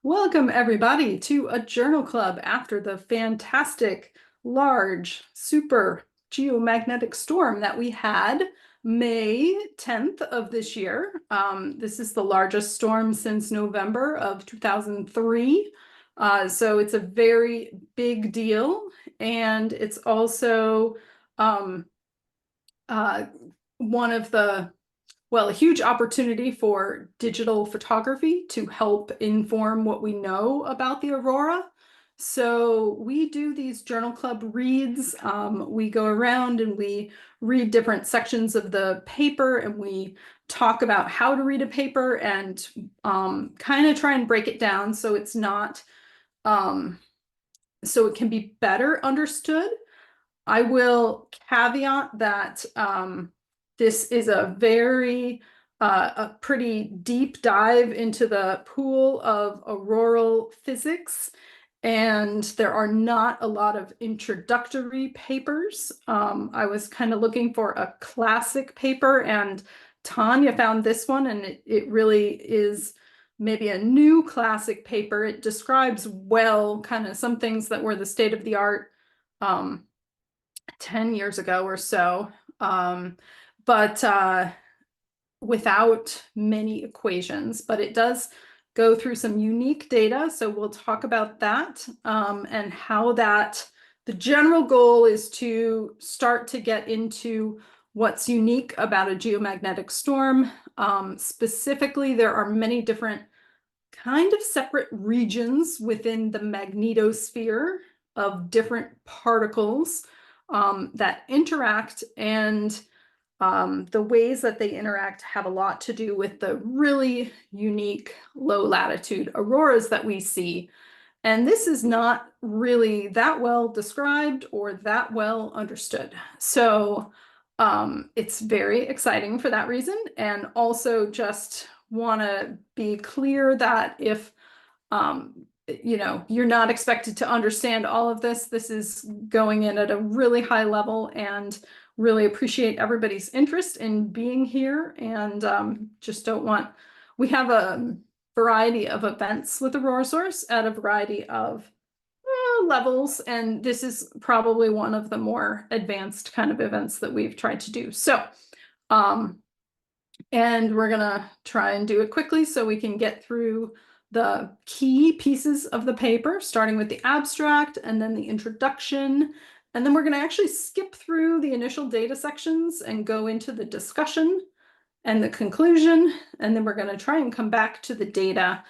Welcome, everybody, to a journal club after the fantastic, large, super geomagnetic storm that we had May 10th of this year. This is the largest storm since November of 2003. So it's a very big deal. And it's also um, uh, one of the a huge opportunity for digital photography to help inform what we know about the aurora. So we do these journal club reads. We go around and we read different sections of the paper and we talk about how to read a paper and kind of try and break it down so it's not, so it can be better understood. I will caveat that this is a pretty deep dive into the pool of auroral physics, and there are not a lot of introductory papers. I was kind of looking for a classic paper, and Tanya found this one, and it really is maybe a new classic paper. It describes well kind of some things that were the state of the art. 10 years ago or so, but without many equations. But it does go through some unique data. So we'll talk about that and how the general goal is to start to get into what's unique about a geomagnetic storm. Specifically, there are many different kind of separate regions within the magnetosphere of different particles that interact, and the ways that they interact have a lot to do with the really unique low latitude auroras that we see. And this is not really that well described or that well understood. So it's very exciting for that reason. And also just want to be clear that if you're not expected to understand all of this. This is going in at a really high level, and really appreciate everybody's interest in being here. And just don't want, we have a variety of events with Aurorasaurus at a variety of levels, and this is probably one of the more advanced kind of events that we've tried to do. So, and we're gonna try and do it quickly so we can get through the key pieces of the paper, starting with the abstract and then the introduction. And then we're going to actually skip through the initial data sections and go into the discussion and the conclusion. And then we're going to try and come back to the data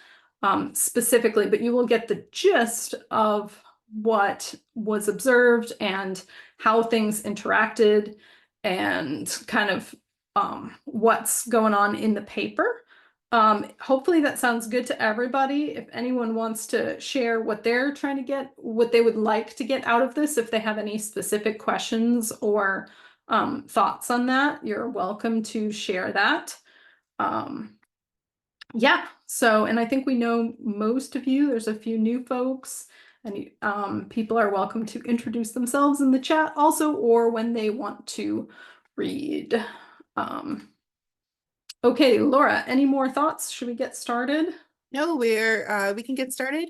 specifically, but you will get the gist of what was observed and how things interacted and kind of what's going on in the paper. Hopefully that sounds good to everybody. If anyone wants to share what they're trying to get, what they would like to get out of this, if they have any specific questions or thoughts on that, you're welcome to share that. Yeah, so, and I think we know most of you. There's a few new folks, and people are welcome to introduce themselves in the chat also, or when they want to read. Okay, Laura, any more thoughts? Should we get started? No, we can get started.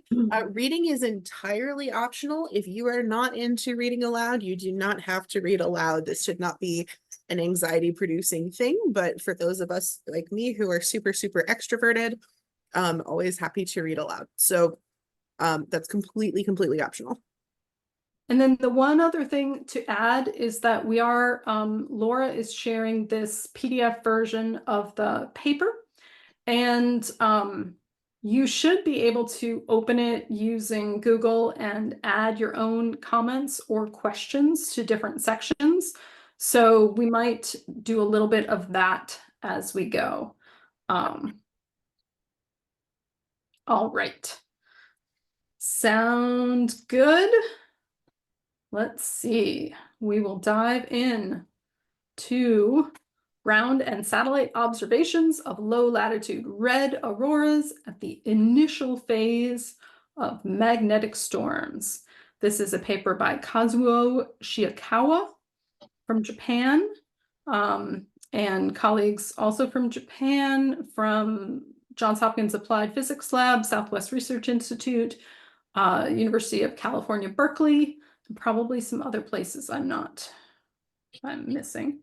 Reading is entirely optional. If you are not into reading aloud, you do not have to read aloud. This should not be an anxiety-producing thing, but for those of us like me who are super, super extroverted, always happy to read aloud. So that's completely optional. And then the one other thing to add is that we are, Laura is sharing this PDF version of the paper, and you should be able to open it using Google and add your own comments or questions to different sections. So we might do a little bit of that as we go. All right. Sound good? Let's see. We will dive in to ground and satellite observations of low latitude red auroras at the initial phase of magnetic storms. This is a paper by Kazuo Shiokawa from Japan, and colleagues also from Japan, from Johns Hopkins Applied Physics Lab, Southwest Research Institute, University of California, Berkeley, and probably some other places I'm missing.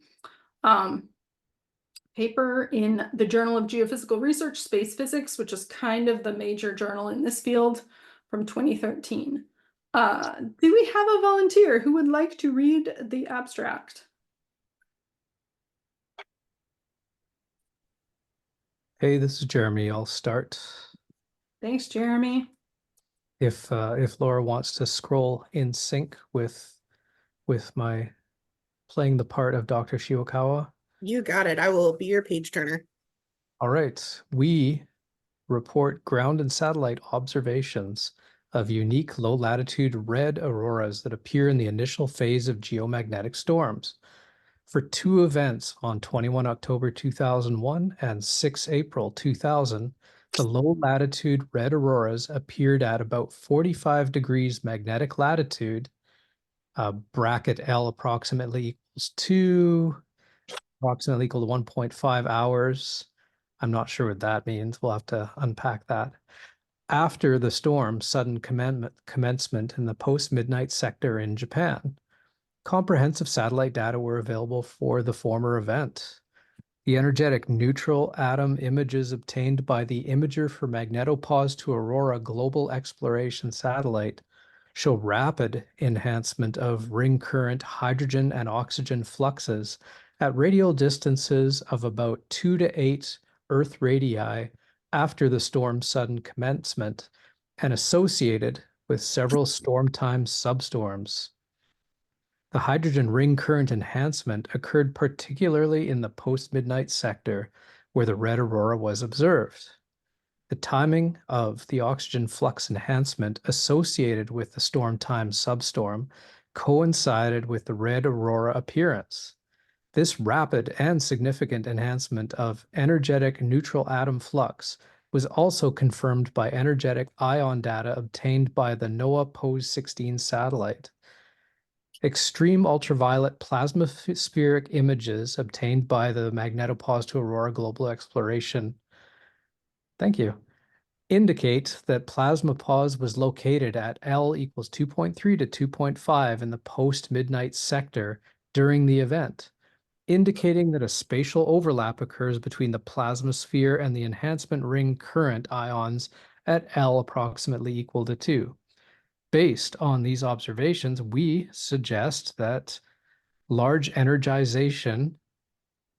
Paper in the Journal of Geophysical Research, Space Physics, which is kind of the major journal in this field, from 2013. Do we have a volunteer who would like to read the abstract? Hey, this is Jeremy. I'll start. Thanks, Jeremy. If Laura wants to scroll in sync with my playing the part of Dr. Shiokawa. You got it. I will be your page turner. All right. We report ground and satellite observations of unique low-latitude red auroras that appear in the initial phase of geomagnetic storms. For two events on 21 October 2001 and 6 April 2000, the low-latitude red auroras appeared at about 45 degrees magnetic latitude, bracket L approximately equals 2, approximately equal to 1.5 hours. I'm not sure what that means. We'll have to unpack that. After the storm's sudden commencement in the post-midnight sector in Japan, comprehensive satellite data were available for the former event. The energetic neutral atom images obtained by the Imager for Magnetopause to Aurora Global Exploration Satellite show rapid enhancement of ring current hydrogen and oxygen fluxes at radial distances of about 2 to 8 Earth radii after the storm's sudden commencement and associated with several storm-time substorms. The hydrogen ring current enhancement occurred particularly in the post-midnight sector where the red aurora was observed. The timing of the oxygen flux enhancement associated with the storm time substorm coincided with the red aurora appearance. This rapid and significant enhancement of energetic neutral atom flux was also confirmed by energetic ion data obtained by the NOAA POSE-16 satellite. Extreme ultraviolet plasmaspheric images obtained by the Magnetopause to Aurora Global Exploration, indicate that plasma pause was located at L equals 2.3 to 2.5 in the post-midnight sector during the event, indicating that a spatial overlap occurs between the plasma sphere and the enhancement ring current ions at L approximately equal to 2. Based on these observations, we suggest that large energization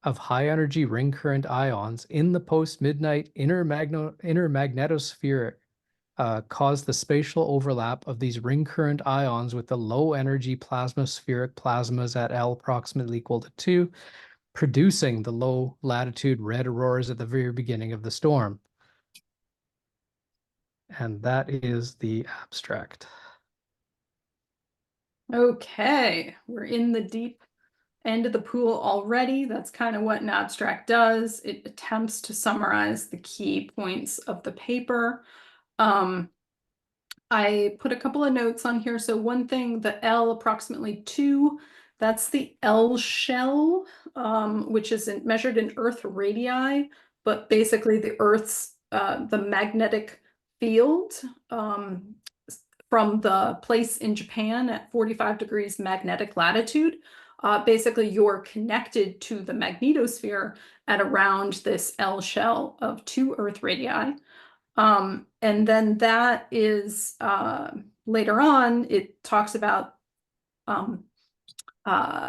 of high energy ring current ions in the post-midnight inner magnetosphere caused the spatial overlap of these ring current ions with the low energy plasmaspheric plasmas at L approximately equal to 2, producing the low latitude red auroras at the very beginning of the storm. And that is the abstract. Okay, we're in the deep end of the pool already. That's kind of what an abstract does. It attempts to summarize the key points of the paper. I put a couple of notes on here. So one thing, the L approximately 2, that's the L shell, which is measured in Earth radii, but basically the Earth's, the magnetic field from the place in Japan at 45 degrees magnetic latitude. Basically, you're connected to the magnetosphere at around this L shell of 2 Earth radii. And then that is later on, it talks about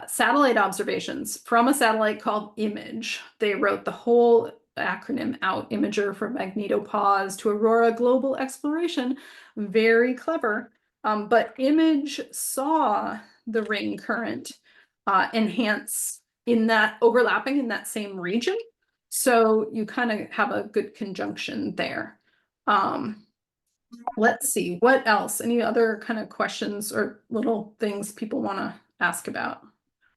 satellite observations from a satellite called IMAGE. They wrote the whole acronym out, Imager for Magnetopause to Aurora Global Exploration. Very clever. But IMAGE saw the ring current enhance in that overlapping in that same region. So you kind of have a good conjunction there. Let's see, what else? Any other kind of questions or little things people want to ask about?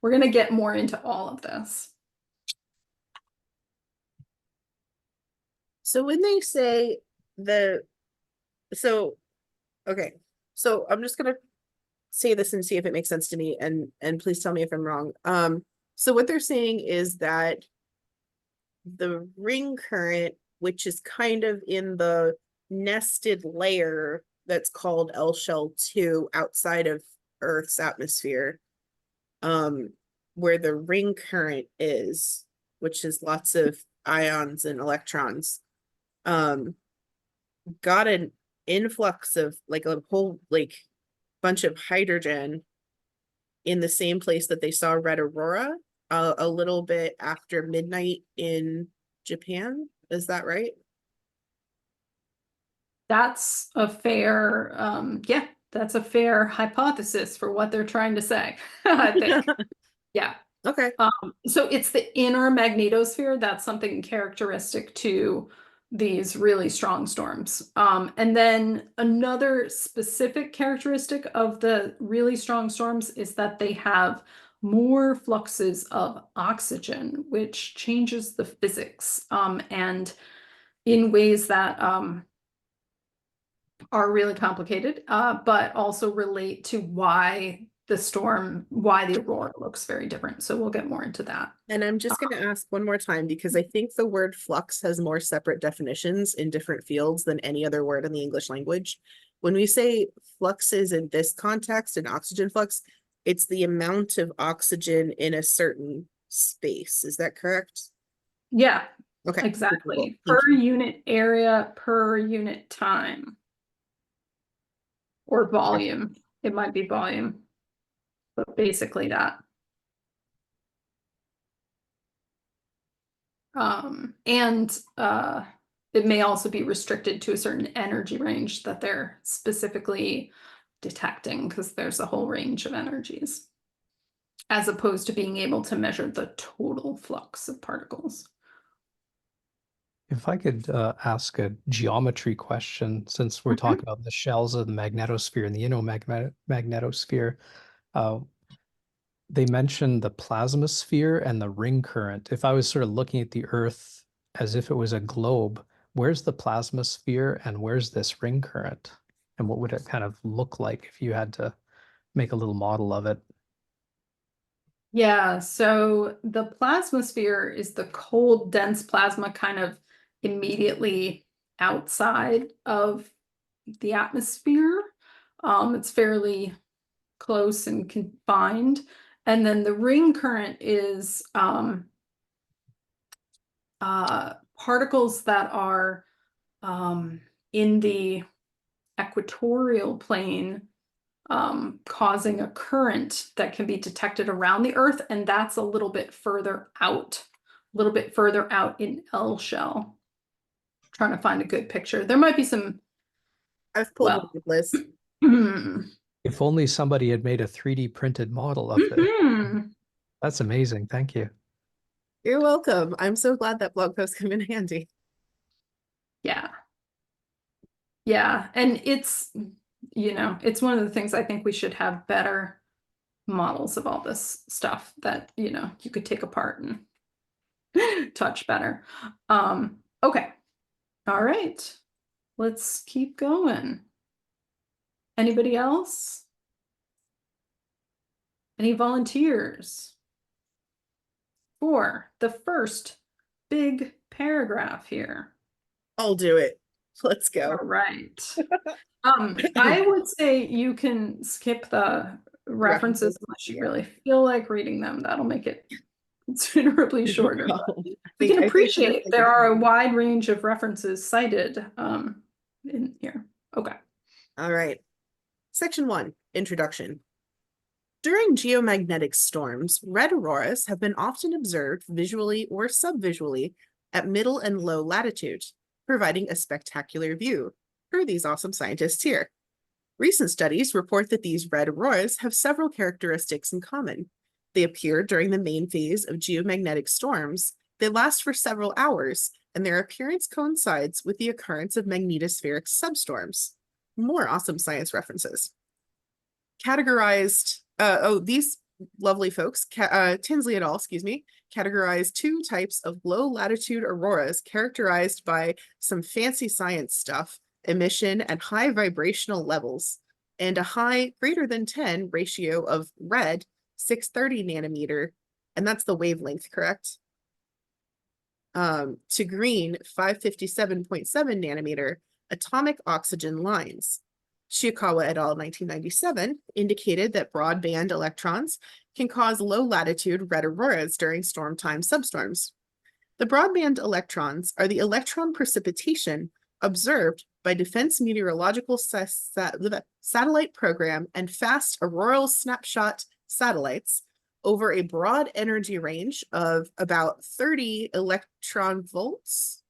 We're going to get more into all of this. So when they say okay, so I'm just gonna say this and see if it makes sense to me, and please tell me if I'm wrong. So what they're saying is that the ring current which is kind of in the nested layer that's called L shell 2 outside of Earth's atmosphere, where the ring current is, which is lots of ions and electrons, got an influx of like a whole like bunch of hydrogen in the same place that they saw red aurora, a little bit after midnight in Japan. Is that right? That's a fair, yeah, that's a fair hypothesis for what they're trying to say, I think. Yeah. Okay. So it's the inner magnetosphere. That's something characteristic to these really strong storms. And then another specific characteristic of the really strong storms is that they have more fluxes of oxygen, which changes the physics, and in ways that are really complicated, but also relate to why the aurora looks very different. So we'll get more into that. And I'm just going to ask one more time because I think the word flux has more separate definitions in different fields than any other word in the English language. When we say fluxes in this context, an oxygen flux, it's the amount of oxygen in a certain space. Is that correct? Yeah, Okay. exactly. Cool. Per unit area, per unit time. Or volume. It might be volume. But basically that. And it may also be restricted to a certain energy range that they're specifically detecting, because there's a whole range of energies, as opposed to being able to measure the total flux of particles. If I could ask a geometry question, since we're talking about the shells of the magnetosphere and the magnetosphere, they mentioned the plasmasphere and the ring current. If I was sort of looking at the Earth as if it was a globe, where's the plasmasphere and where's this ring current? And what would it kind of look like if you had to make a little model of it? Yeah, so the plasmasphere is the cold, dense plasma kind of immediately outside of the atmosphere. It's fairly close and confined. And then the ring current is particles that are in the equatorial plane, causing a current that can be detected around the Earth, and that's a little bit further out in L shell. Trying to find a good picture. There might be some. I've pulled one up, Liz. If only somebody had made a 3D printed model of it. That's amazing. Thank you. You're welcome. I'm so glad that blog post came in handy. Yeah. Yeah, and it's, it's one of the things I think we should have better models of all this stuff that, you could take apart and touch better. Okay. All right. Let's keep going. Anybody else? Any volunteers for the first big paragraph here? I'll do it. Let's go. All right. I would say you can skip the references unless you really feel like reading them. That'll make it considerably shorter. We can appreciate there are a wide range of references cited in here. Okay. All right. Section 1, Introduction. During geomagnetic storms, red auroras have been often observed visually or subvisually at middle and low latitude, providing a spectacular view, per these awesome scientists here. Recent studies report that these red auroras have several characteristics in common. They appear during the main phase of geomagnetic storms. They last for several hours, and their appearance coincides with the occurrence of magnetospheric substorms. More awesome science references. Categorized, these lovely folks, Tinsley et al., categorized two types of low latitude auroras characterized by some fancy science stuff, emission at high vibrational levels, and a high greater than 10 ratio of red, 630 nanometer, and that's the wavelength, correct? to green 557.7 nanometer atomic oxygen lines. Shiokawa et al. 1997 indicated that broadband electrons can cause low-latitude red auroras during storm time substorms. The broadband electrons are the electron precipitation observed by Defense Meteorological Satellite Program and fast auroral snapshot satellites over a broad energy range of about 30 electron volts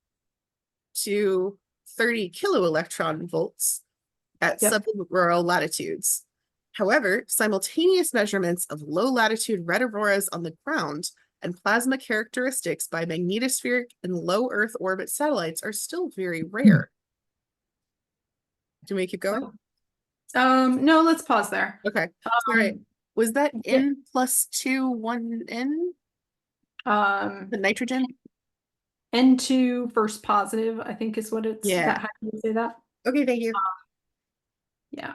to 30 kiloelectron volts at subauroral latitudes. However, simultaneous measurements of low-latitude red auroras on the ground and plasma characteristics by magnetospheric and low Earth orbit satellites are still very rare. Do we keep going? No, let's pause there. Okay. All right. Was that N+2 1N? The nitrogen? N2 first positive, I think is what it's, Yeah. how do you say that? Okay, thank you. Yeah.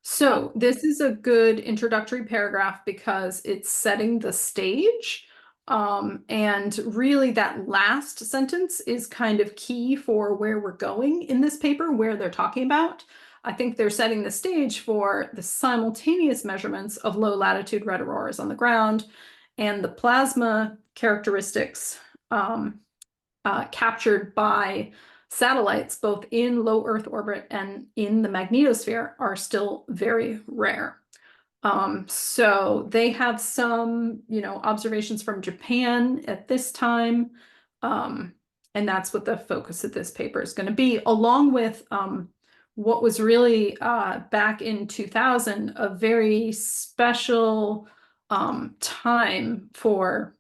So this is a good introductory paragraph because it's setting the stage. And really that last sentence is kind of key for where we're going in this paper, where they're talking about. I think they're setting the stage for the simultaneous measurements of low latitude red auroras on the ground and the plasma characteristics captured by satellites, both in low Earth orbit and in the magnetosphere, are still very rare. So they have some, observations from Japan at this time. And that's what the focus of this paper is going to be, along with what was really back in 2000, a very special time for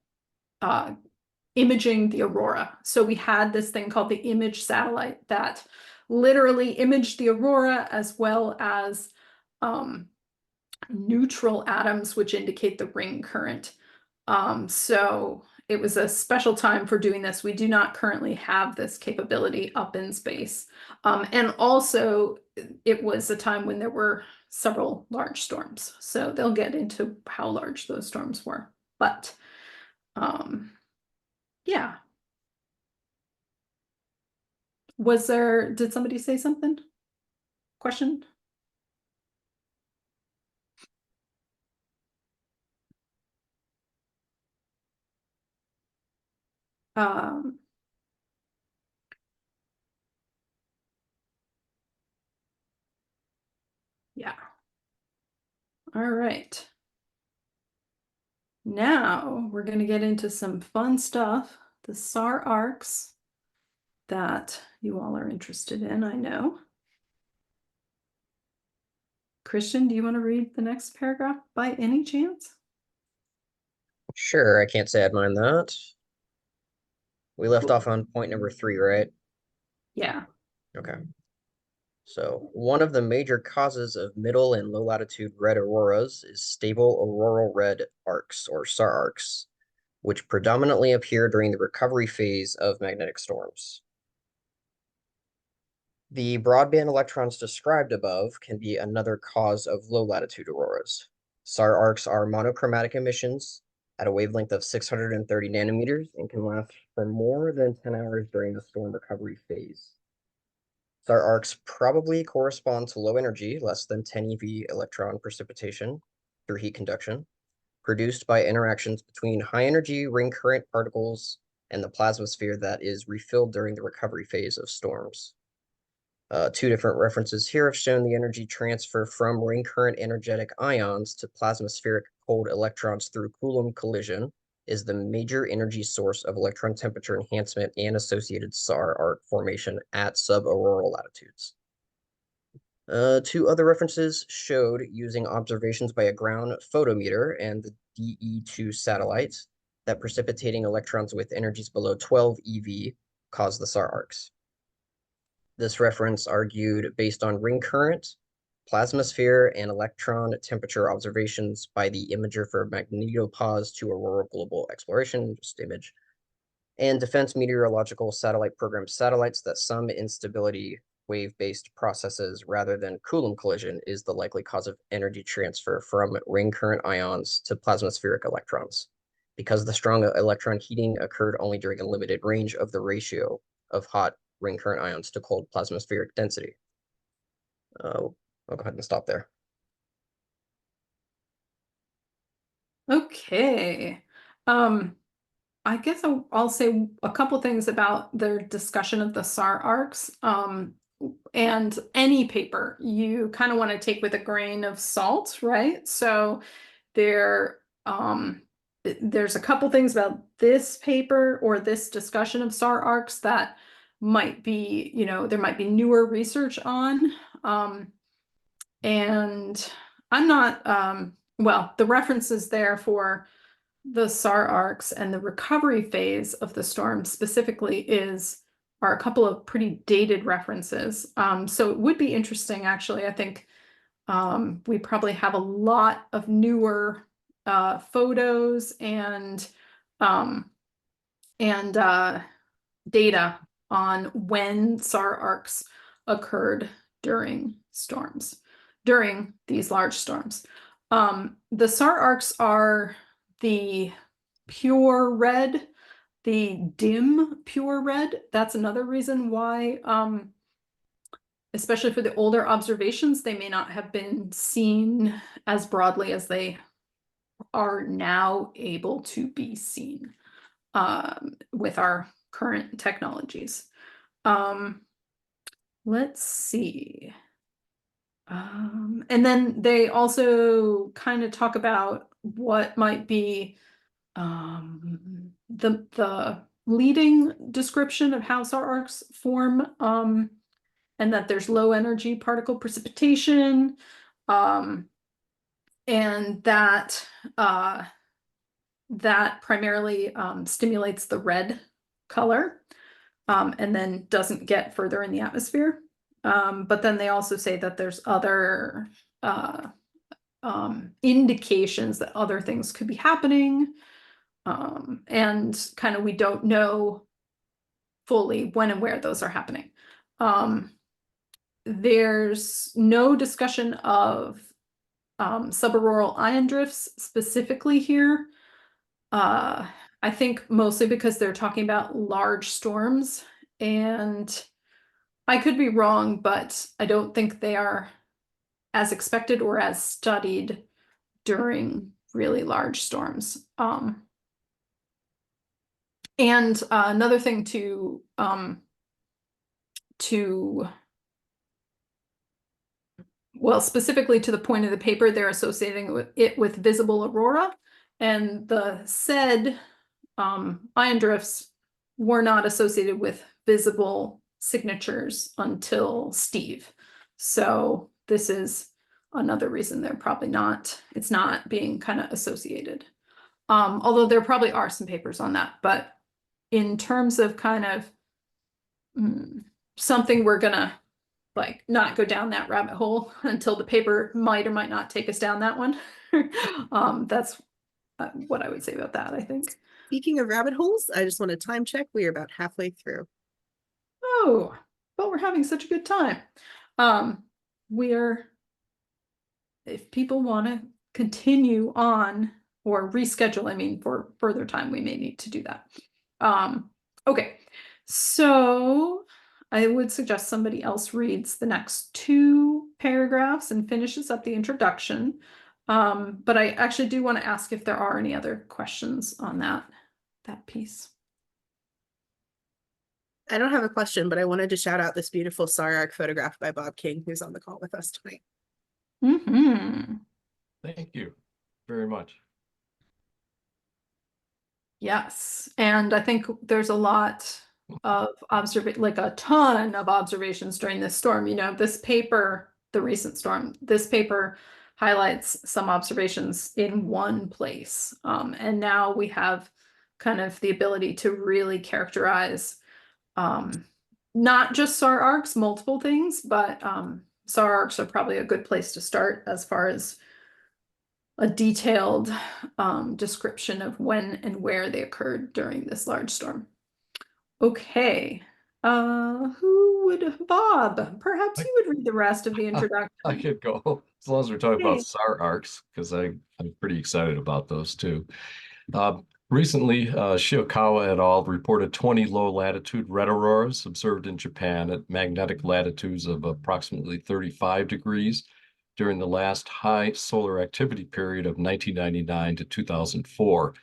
imaging the aurora. So we had this thing called the image satellite that literally imaged the aurora as well as neutral atoms, which indicate the ring current. So it was a special time for doing this. We do not currently have this capability up in space. And also it was a time when there were several large storms. So they'll get into how large those storms were. But yeah. Did somebody say something? Question? Yeah. All right. Now we're going to get into some fun stuff, the SAR arcs that you all are interested in, I know. Christian, do you want to read the next paragraph by any chance? Sure, I can't say I'd mind that. We left off on point number 3, right? Yeah. Okay. So, one of the major causes of middle and low latitude red auroras is stable auroral red arcs, or SAR arcs, which predominantly appear during the recovery phase of magnetic storms. The broadband electrons described above can be another cause of low latitude auroras. SAR arcs are monochromatic emissions at a wavelength of 630 nanometers and can last for more than 10 hours during the storm recovery phase. SAR arcs probably correspond to low energy, less than 10 eV electron precipitation through heat conduction, produced by interactions between high energy ring current particles and the plasmasphere that is refilled during the recovery phase of storms. Two different references here have shown the energy transfer from ring current energetic ions to plasmaspheric cold electrons through Coulomb collision is the major energy source of electron temperature enhancement and associated SAR arc formation at subauroral latitudes. Two other references showed using observations by a ground photometer and the DE2 satellite that precipitating electrons with energies below 12 eV cause the SAR arcs. This reference argued based on ring current, plasmasphere, and electron temperature observations by the imager for magnetopause to Aurora Global Exploration, just image, and Defense Meteorological Satellite Program satellites that some instability wave-based processes rather than Coulomb collision is the likely cause of energy transfer from ring current ions to plasmaspheric electrons. because the strong electron heating occurred only during a limited range of the ratio of hot ring current ions to cold plasmaspheric density. I'll go ahead and stop there. Okay. I guess I'll say a couple things about their discussion of the SAR arcs. And any paper you kind of want to take with a grain of salt, right? So there, there's a couple things about this paper or this discussion of SAR arcs that might be, you know, there might be newer research on. And I'm not, well, the references there for the SAR arcs and the recovery phase of the storm specifically are a couple of pretty dated references. So it would be interesting, actually. I think we probably have a lot of newer photos and data on when SAR arcs occurred during storms, during these large storms. The SAR arcs are the pure red, the dim pure red. That's another reason why, especially for the older observations, they may not have been seen as broadly as they are now able to be seen with our current technologies. Let's see. And then they also kind of talk about what might be the leading description of how SAR arcs form, and that there's low energy particle precipitation, and that that primarily stimulates the red color, and then doesn't get further in the atmosphere. But then they also say that there's other indications that other things could be happening. And kind of we don't know fully when and where those are happening. There's no discussion of subauroral ion drifts specifically here. I think mostly because they're talking about large storms, and I could be wrong, but I don't think they are as expected or as studied during really large storms. And another thing to well, specifically to the point of the paper, they're associating it with visible aurora, and the said ion drifts were not associated with visible signatures until Steve. So this is another reason they're probably not, it's not being kind of associated. Although there probably are some papers on that, but in terms of kind of something we're gonna like not go down that rabbit hole until the paper might or might not take us down that one. That's what I would say about that, I think. Speaking of rabbit holes, I just want to time check. We are about halfway through. Oh, but we're having such a good time. We're, if people want to continue on or reschedule, I mean, for further time, we may need to do that. Okay, so I would suggest somebody else reads the next 2 paragraphs and finishes up the introduction. But I actually do want to ask if there are any other questions on that piece. I don't have a question, but I wanted to shout out this beautiful SAR arc photograph by Bob King, who's on the call with us tonight. Mm-hmm. Thank you very much. Yes, and I think there's a lot of like a ton of observations during this storm. You know, this paper, the recent storm, this paper highlights some observations in one place. And now we have kind of the ability to really characterize not just SAR arcs, multiple things, but SAR arcs are probably a good place to start as far as a detailed description of when and where they occurred during this large storm. Okay, who would, Bob, perhaps you would read the rest of the introduction. I could go as long as we're talking Okay. about SAR arcs, because I'm pretty excited about those too. Recently, Shiokawa et al. Reported 20 low-latitude red auroras observed in Japan at magnetic latitudes of approximately 35 degrees during the last high solar activity period of 1999 to 2004.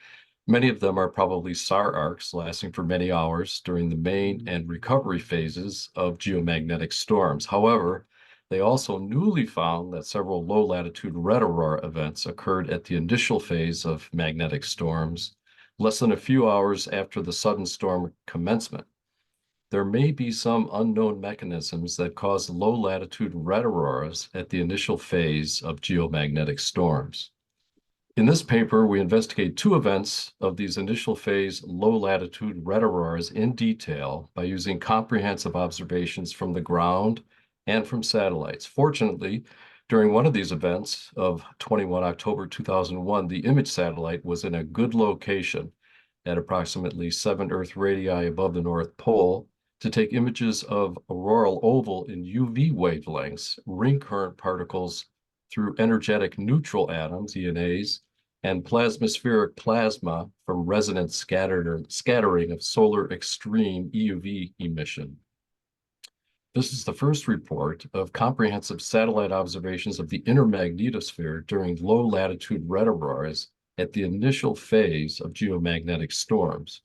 Many of them are probably SAR arcs lasting for many hours during the main and recovery phases of geomagnetic storms. However, they also newly found that several low-latitude red aurora events occurred at the initial phase of magnetic storms, less than a few hours after the sudden storm commencement. There may be some unknown mechanisms that cause low-latitude red auroras at the initial phase of geomagnetic storms. In this paper, we investigate two events of these initial phase low-latitude red auroras in detail by using comprehensive observations from the ground and from satellites. Fortunately, during one of these events of 21 October 2001, the image satellite was in a good location at approximately 7 Earth radii above the North Pole to take images of auroral oval in UV wavelengths, ring current particles through energetic neutral atoms, ENAs, and plasmaspheric plasma from resonant scattering of solar extreme EUV emission. This is the first report of comprehensive satellite observations of the inner magnetosphere during low-latitude red auroras at the initial phase of geomagnetic storms.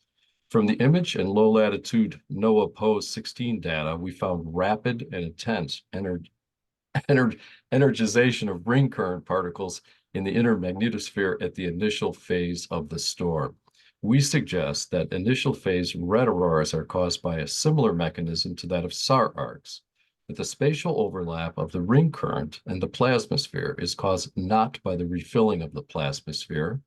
From the image and low-latitude NOAA POS 16 data, we found rapid and intense energization of ring current particles in the inner magnetosphere at the initial phase of the storm. We suggest that initial phase red auroras are caused by a similar mechanism to that of SAR arcs, but the spatial overlap of the ring current and the plasmasphere is caused not by the refilling of the plasmasphere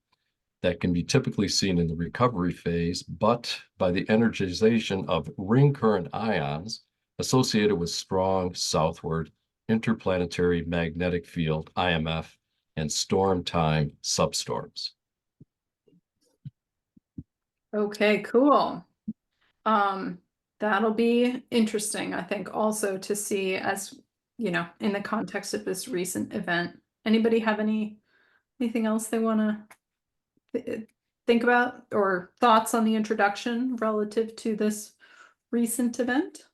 that can be typically seen in the recovery phase, but by the energization of ring current ions associated with strong southward interplanetary magnetic field, IMF, and storm time substorms. Okay, cool. That'll be interesting, I think, also to see as, you know, in the context of this recent event. Anybody have anything else they want to think about or thoughts on the introduction relative to this recent event?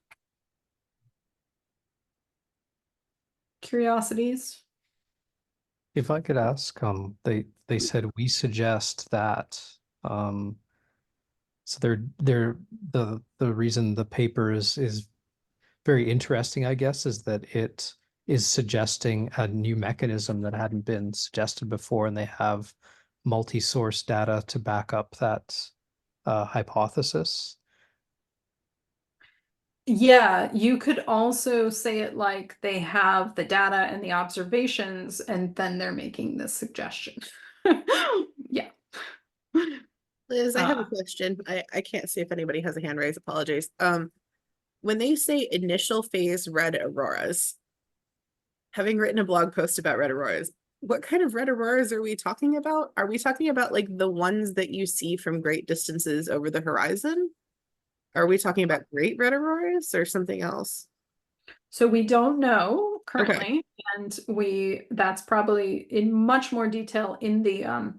Curiosities? If I could ask, they said we suggest that so the reason the paper is very interesting, I guess, is that it is suggesting a new mechanism that hadn't been suggested before, and they have multi-source data to back up that hypothesis. Yeah, you could also say it like they have the data and the observations, and then they're making this suggestion. Yeah. Liz, I have a question. I can't see if anybody has a hand raised. Apologies. When they say initial phase red auroras, having written a blog post about red auroras, what kind of red auroras are we talking about? Are we talking about like the ones that you see from great distances over the horizon? Are we talking about great red auroras or something else? So we don't know currently, and that's probably in much more detail in the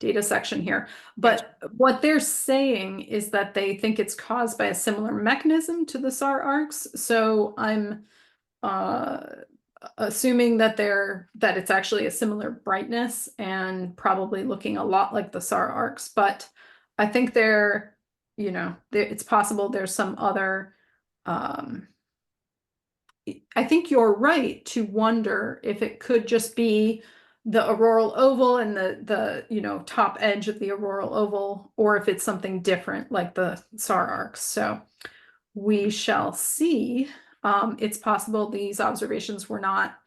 data section here. But what they're saying is that they think it's caused by a similar mechanism to the SAR arcs. So I'm assuming that it's actually a similar brightness and probably looking a lot like the SAR arcs. But I think it's possible there's some other I think you're right to wonder if it could just be the auroral oval and the top edge of the auroral oval, or if it's something different like the SAR arcs. So we shall see. It's possible these observations were not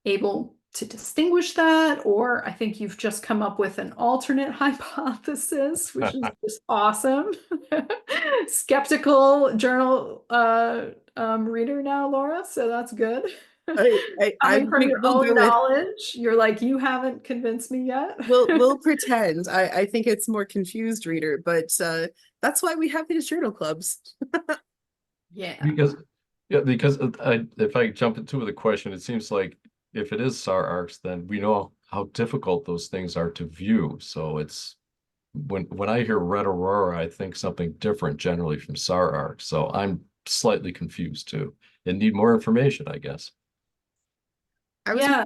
able to distinguish that, or I think you've just come up with an alternate hypothesis, which is just awesome. Skeptical journal reader now, Laura, so that's good. Coming from your own knowledge, you're like, you haven't convinced me yet. We'll pretend. I think it's more confused reader, but that's why we have these journal clubs. Yeah. Because if I jump into the question, it seems like if it is SAR arcs, then we know how difficult those things are to view. So it's when I hear red aurora, I think something different generally from SAR arc. So I'm slightly confused too and need more information, I guess. Yeah,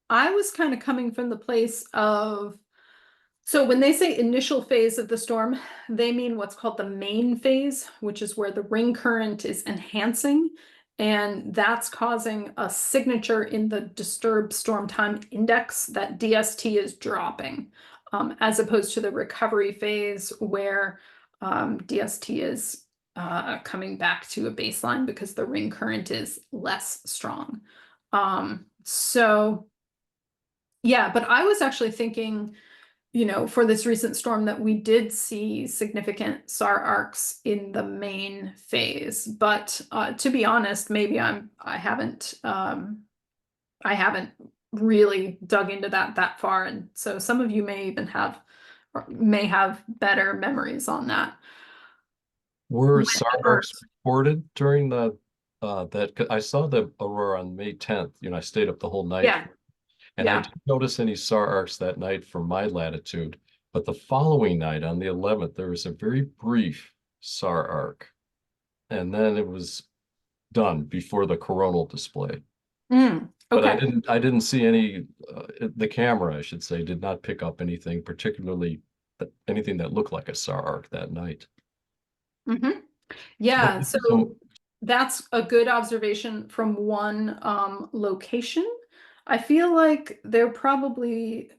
I was kind of coming from the place of, so when they say initial phase of the storm, they mean what's called the main phase, which is where the ring current is enhancing. And that's causing a signature in the disturbed storm time index that DST is dropping, as opposed to the recovery phase where DST is coming back to a baseline because the ring current is less strong. So yeah, but I was actually thinking, for this recent storm that we did see significant SAR arcs in the main phase. But to be honest, maybe I haven't really dug into that far. And so some of you may even have better memories on that. Were SAR arcs reported during the I saw the aurora on May 10th. I stayed up the whole night. Yeah. And I Yeah. didn't notice any SAR arcs that night from my latitude, but the following night on the 11th, there was a very brief SAR arc. And then it was done before the coronal display. But Okay. I didn't see any, the camera, I should say, did not pick up anything, particularly anything that looked like a SAR arc that night. Yeah, Okay, so that's a good observation from one location. I feel like there probably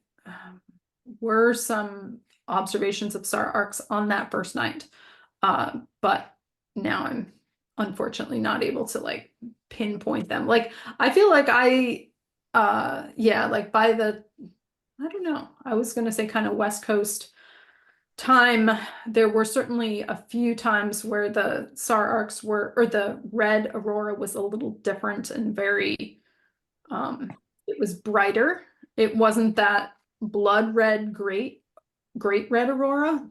were some observations of SAR arcs on that first night, but now I'm unfortunately not able to like pinpoint them. Like I feel like like by the, I don't know, I was gonna say kind of West Coast time, there were certainly a few times where the SAR arcs were, or the red aurora was a little different and very, it was brighter. It wasn't that blood red, great red aurora,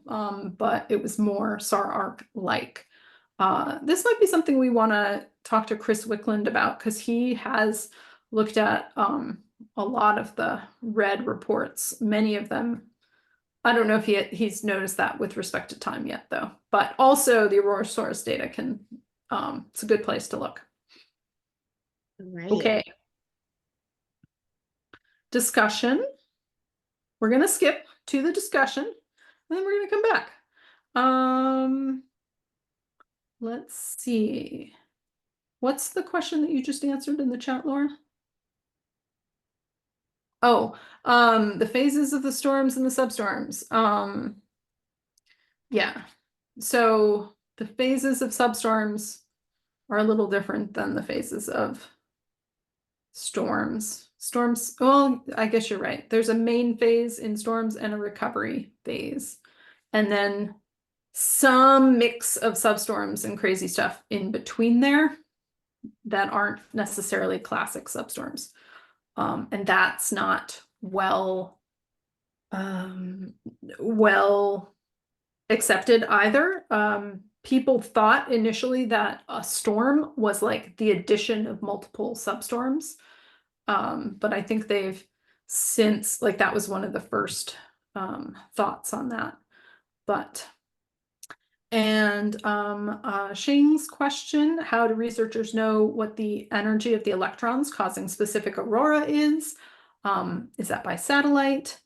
but it was more SAR arc like. This might be something we want to talk to Chris Wickland about because he has looked at a lot of the red reports, many of them. I don't know if he's noticed that with respect to time yet, though. But also the Aurorasaurus data it's a good place to look. Right. Okay. Discussion. We're going to skip to the discussion, and then we're going to come back. Let's see. What's the question that you just answered in the chat, Laura? Oh, the phases of the storms and the substorms. Yeah. So the phases of substorms are a little different than the phases of storms. Storms, well, I guess you're right. There's a main phase in storms and a recovery phase. And then some mix of substorms and crazy stuff in between there that aren't necessarily classic substorms. And that's not well accepted either. People thought initially that a storm was like the addition of multiple substorms. But I think they've since, like that was one of the first thoughts on that. And Shing's question, how do researchers know what the energy of the electrons causing specific aurora is? Is that by satellite?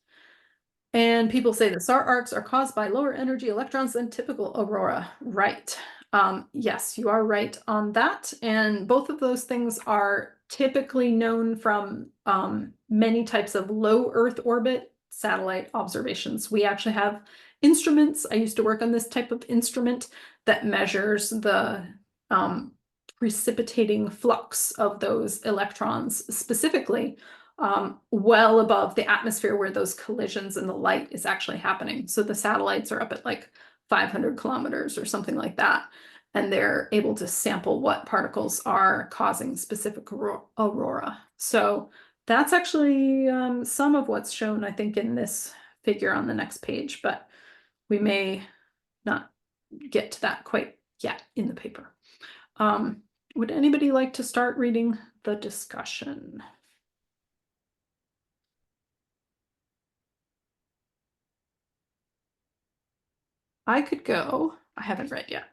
And people say that SAR arcs are caused by lower energy electrons than typical aurora. Right. Yes, you are right on that. And both of those things are typically known from many types of low Earth orbit satellite observations. We actually have instruments. I used to work on this type of instrument that measures the precipitating flux of those electrons specifically well above the atmosphere where those collisions and the light is actually happening. So the satellites are up at like 500 kilometers or something like that. And they're able to sample what particles are causing specific aurora. So that's actually some of what's shown, I think, in this figure on the next page, but we may not get to that quite yet in the paper. Would anybody like to start reading the discussion? I could go. I haven't read yet.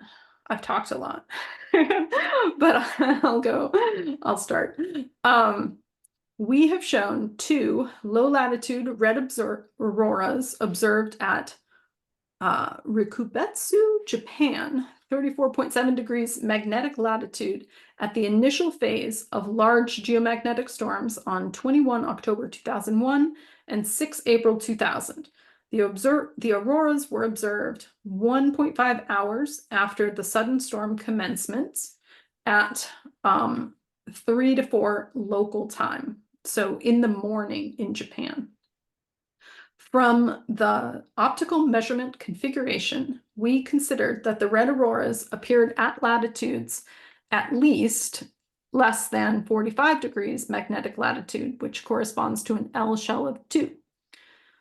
I've talked a lot, but I'll start. We have shown 2 low latitude red auroras observed at Rikubetsu, Japan, 34.7 degrees magnetic latitude at the initial phase of large geomagnetic storms on 21 October 2001 and 6 April 2000. The auroras were observed 1.5 hours after the sudden storm commencements at 3 to 4 local time, so in the morning in Japan. From the optical measurement configuration, we considered that the red auroras appeared at latitudes at least less than 45 degrees magnetic latitude, which corresponds to an L shell of 2.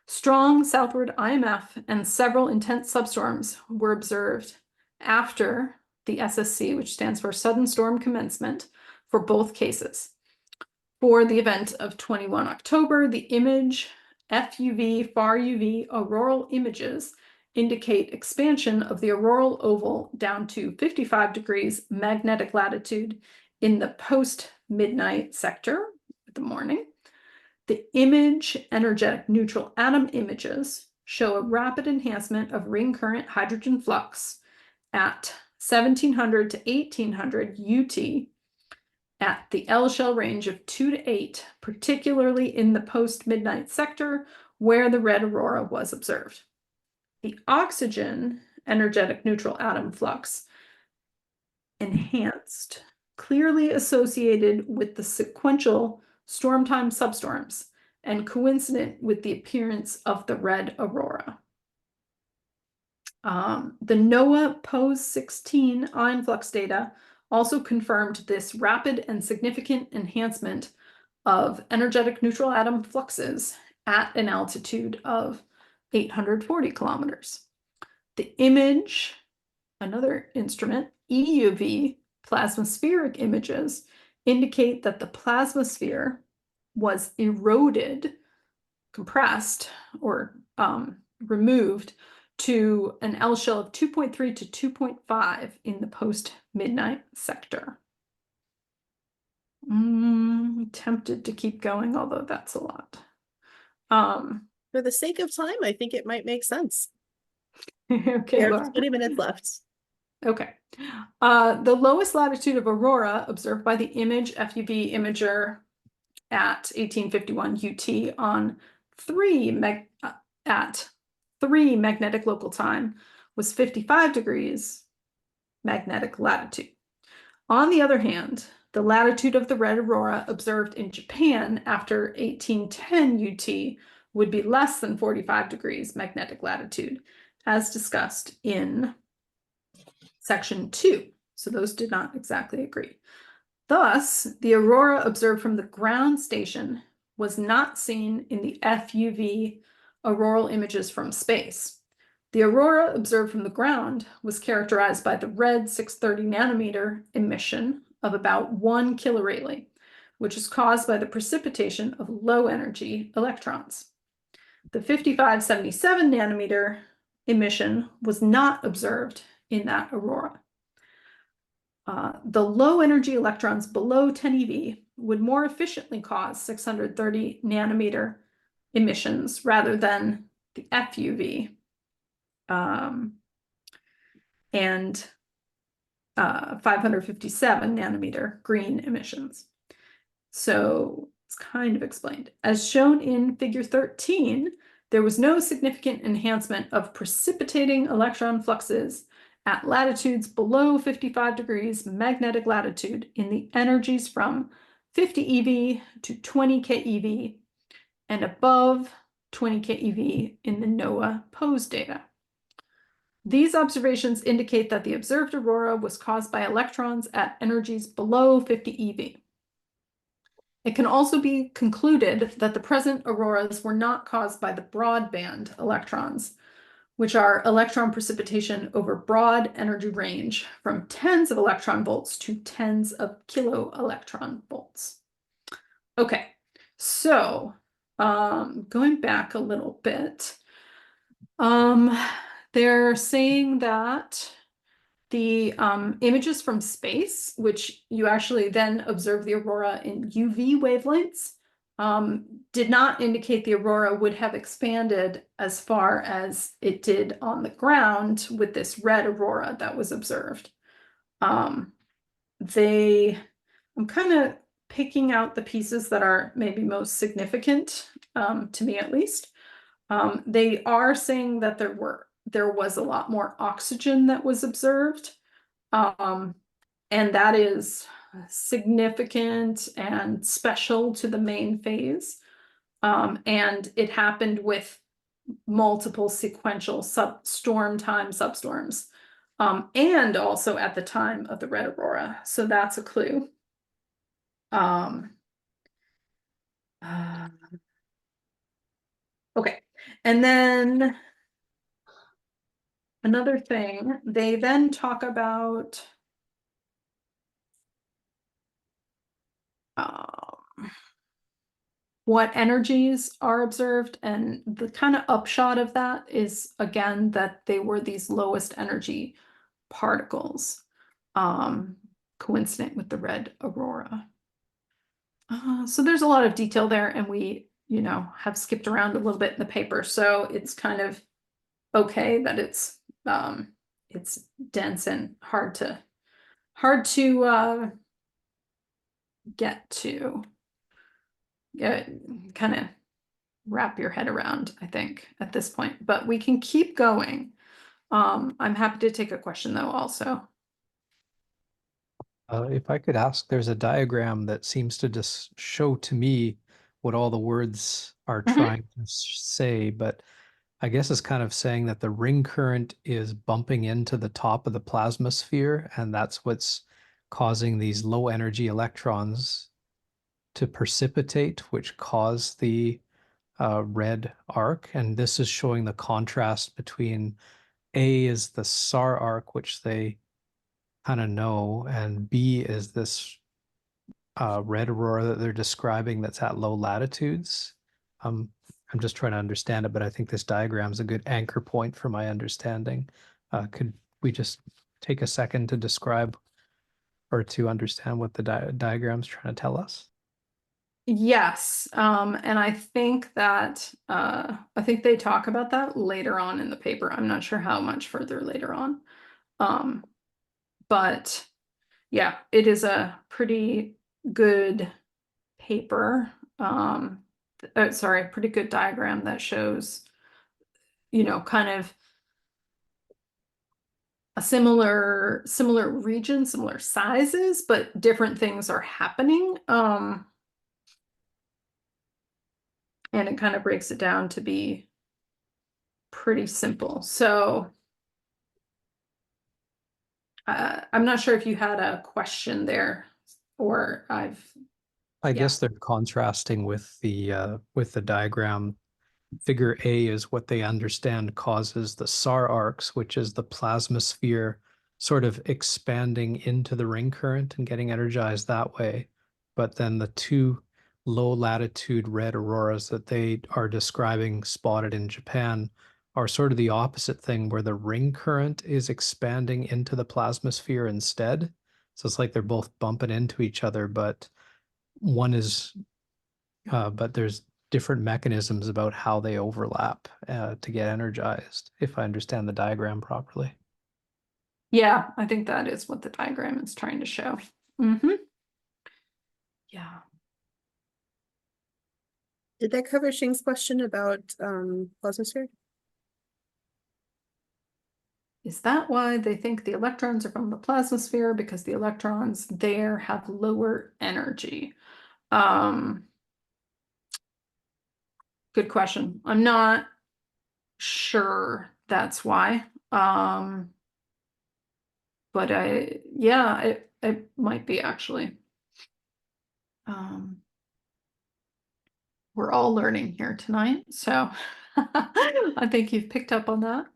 Strong southward IMF and several intense substorms were observed after the SSC, which stands for sudden storm commencement, for both cases. For the event of 21 October, the image FUV, far UV auroral images indicate expansion of the auroral oval down to 55 degrees magnetic latitude in the post-midnight sector, the morning. The image energetic neutral atom images show a rapid enhancement of ring current hydrogen flux at 1700 to 1800 UT at the L shell range of 2 to 8, particularly in the post-midnight sector where the red aurora was observed. The oxygen energetic neutral atom flux enhanced, clearly associated with the sequential storm time substorms and coincident with the appearance of the red aurora. The NOAA POS-16 ion flux data also confirmed this rapid and significant enhancement of energetic neutral atom fluxes at an altitude of 840 kilometers. The image, another instrument, EUV plasmaspheric images indicate that the plasmasphere was eroded, compressed, or removed to an L shell of 2.3 to 2.5 in the post-midnight sector. Tempted to keep going, although that's a lot. For the sake of time, I think it might make sense. Okay, We have Laura. 20 minutes left. Okay. The lowest latitude of aurora observed by the image FUV imager at 1851 UT on 3 magnetic local time was 55 degrees magnetic latitude. On the other hand, the latitude of the red aurora observed in Japan after 1810 UT would be less than 45 degrees magnetic latitude, as discussed in section 2. So those did not exactly agree. Thus, the aurora observed from the ground station was not seen in the FUV auroral images from space. The aurora observed from the ground was characterized by the red 630 nanometer emission of about 1 kilorayleigh, which is caused by the precipitation of low energy electrons. The 5577 nanometer emission was not observed in that aurora. The low energy electrons below 10 eV would more efficiently cause 630 nanometer emissions rather than the FUV and 557 nanometer green emissions. So it's kind of explained. As shown in figure 13, there was no significant enhancement of precipitating electron fluxes at latitudes below 55 degrees magnetic latitude in the energies from 50 eV to 20 keV and above 20 keV in the NOAA POS data. These observations indicate that the observed aurora was caused by electrons at energies below 50 eV. It can also be concluded that the present auroras were not caused by the broadband electrons, which are electron precipitation over broad energy range from tens of electron volts to tens of kilo electron volts. Okay, so going back a little bit, They're saying that the images from space, which you actually then observe the aurora in UV wavelengths, did not indicate the aurora would have expanded as far as it did on the ground with this red aurora that was observed. I'm kind of picking out the pieces that are maybe most significant, to me at least. They are saying that there was a lot more oxygen that was observed. And that is significant and special to the main phase. And it happened with multiple sequential substorms, and also at the time of the red aurora. So that's a clue. Okay, and then another thing, they then talk about what energies are observed, and the kind of upshot of that is, again, that they were these lowest energy particles, coincident with the red aurora. So there's a lot of detail there, and we, have skipped around a little bit in the paper, so it's kind of okay that it's dense and hard to get to kind of wrap your head around, I think, at this point, but we can keep going. I'm happy to take a question though also. If I could ask, there's a diagram that seems to just show to me what all the words are trying to say, but I guess it's kind of saying that the ring current is bumping into the top of the plasma sphere, and that's what's causing these low energy electrons to precipitate, which cause the red arc. And this is showing the contrast between A is the SAR arc, which they kind of know, and B is this red aurora that they're describing that's at low latitudes. I'm just trying to understand it, but I think this diagram is a good anchor point for my understanding. Could we just take a second to describe or to understand what the diagram's trying to tell us? Yes, and I think that I think they talk about that later on in the paper. I'm not sure how much further later on. But yeah, it is a pretty good paper. Sorry, pretty good diagram that shows, kind of a similar region, similar sizes, but different things are happening. And it kind of breaks it down to be pretty simple. So I'm not sure if you had a question there, or I yeah. guess they're contrasting with the diagram. Figure A is what they understand causes the SAR arcs, which is the plasma sphere sort of expanding into the ring current and getting energized that way. But then the two low latitude red auroras that they are describing spotted in Japan are sort of the opposite thing, where the ring current is expanding into the plasma sphere instead. So it's like they're both bumping into each other, but one is, but there's different mechanisms about how they overlap to get energized, if I understand the diagram properly. Yeah, I think that is what the diagram is trying to show. Yeah. Did that cover Shing's question about plasma sphere? Is that why they think the electrons are from the plasma sphere? Because the electrons there have lower energy. Good question. I'm not sure that's why. But yeah, it might be actually. We're all learning here tonight, so I think you've picked up on that.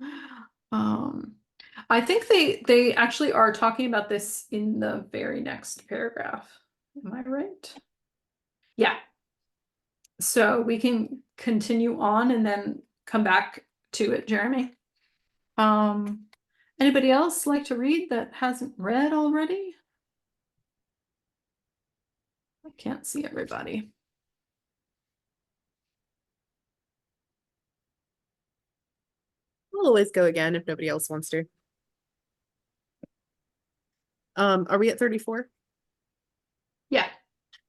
I think they actually are talking about this in the very next paragraph. Am I right? Yeah. So we can continue on and then come back to it, Jeremy. Anybody else like to read that hasn't read already? I can't see everybody. We'll always go again if nobody else wants to. Are we at 34? Yeah.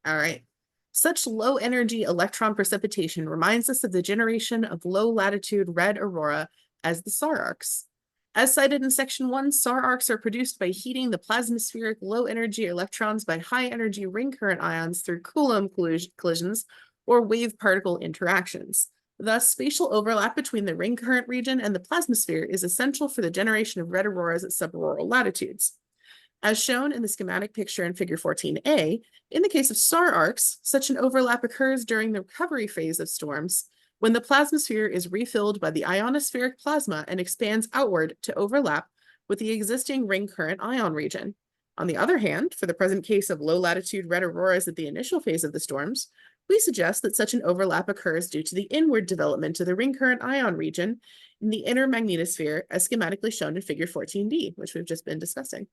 All right. Such low energy electron precipitation reminds us of the generation of low latitude red aurora as the SAR arcs. As cited in section 1, SAR arcs are produced by heating the plasmaspheric low energy electrons by high energy ring current ions through Coulomb collisions or wave particle interactions. Thus, spatial overlap between the ring current region and the plasmasphere is essential for the generation of red auroras at subauroral latitudes. As shown in the schematic picture in figure 14a, in the case of SAR arcs, such an overlap occurs during the recovery phase of storms, when the plasmasphere is refilled by the ionospheric plasma and expands outward to overlap with the existing ring current ion region. On the other hand, for the present case of low latitude red auroras at the initial phase of the storms, we suggest that such an overlap occurs due to the inward development of the ring current ion region in the inner magnetosphere, as schematically shown in figure 14b, which we've just been discussing.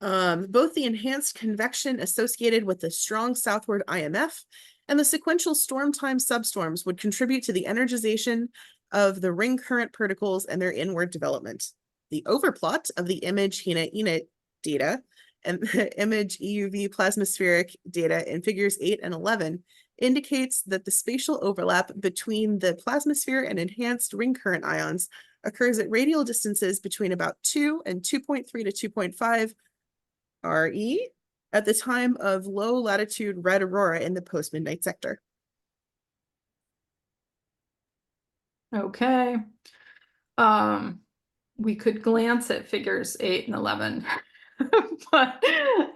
Both the enhanced convection associated with the strong southward IMF and the sequential storm time substorms would contribute to the energization of the ring current particles and their inward development. The overplot of the image HINA-INA data and the image EUV plasmaspheric data in figures 8 and 11 indicates that the spatial overlap between the plasmasphere and enhanced ring current ions occurs at radial distances between about 2 and 2.3 to 2.5 RE at the time of low latitude red aurora in the post-midnight sector. Okay. We could glance at figures 8 and 11, but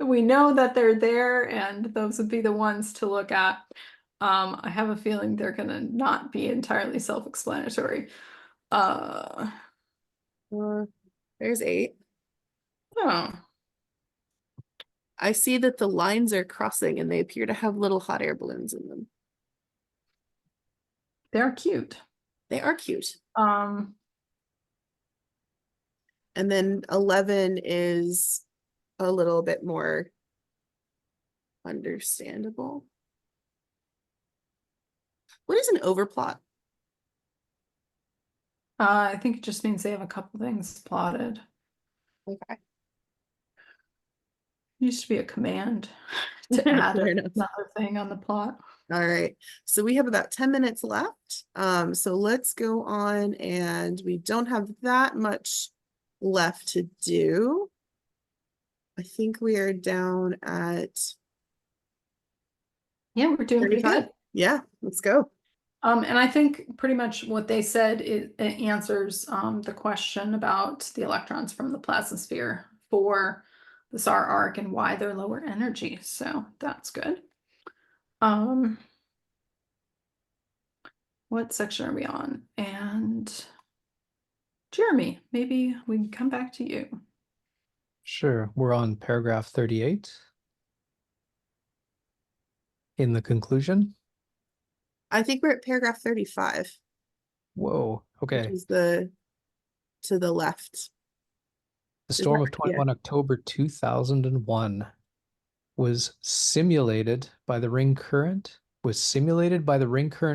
we know that they're there and those would be the ones to look at. I have a feeling they're gonna not be entirely self-explanatory. There's 8. Oh, I see that the lines are crossing and they appear to have little hot air balloons in them. they're cute. They are cute. Um, And then 11 is a little bit more understandable. What is an overplot? I think it just means they have a couple things plotted. Okay. Used to be a command to add Fair enough. another thing on the plot. All right, so we have about 10 minutes left. So let's go on, and we don't have that much left to do. I think we are down at Yeah, we're doing pretty 35. good. Yeah, let's go. And I think pretty much what they said it answers the question about the electrons from the plasmasphere for the SAR arc and why they're lower energy. So that's good. What section are we on? And Jeremy, maybe we can come back to you. Sure, we're on paragraph 38. In the conclusion. I think we're at paragraph 35. Whoa, Which okay. is to the left. The Is storm that- of 21 October 2001 was simulated by the ring current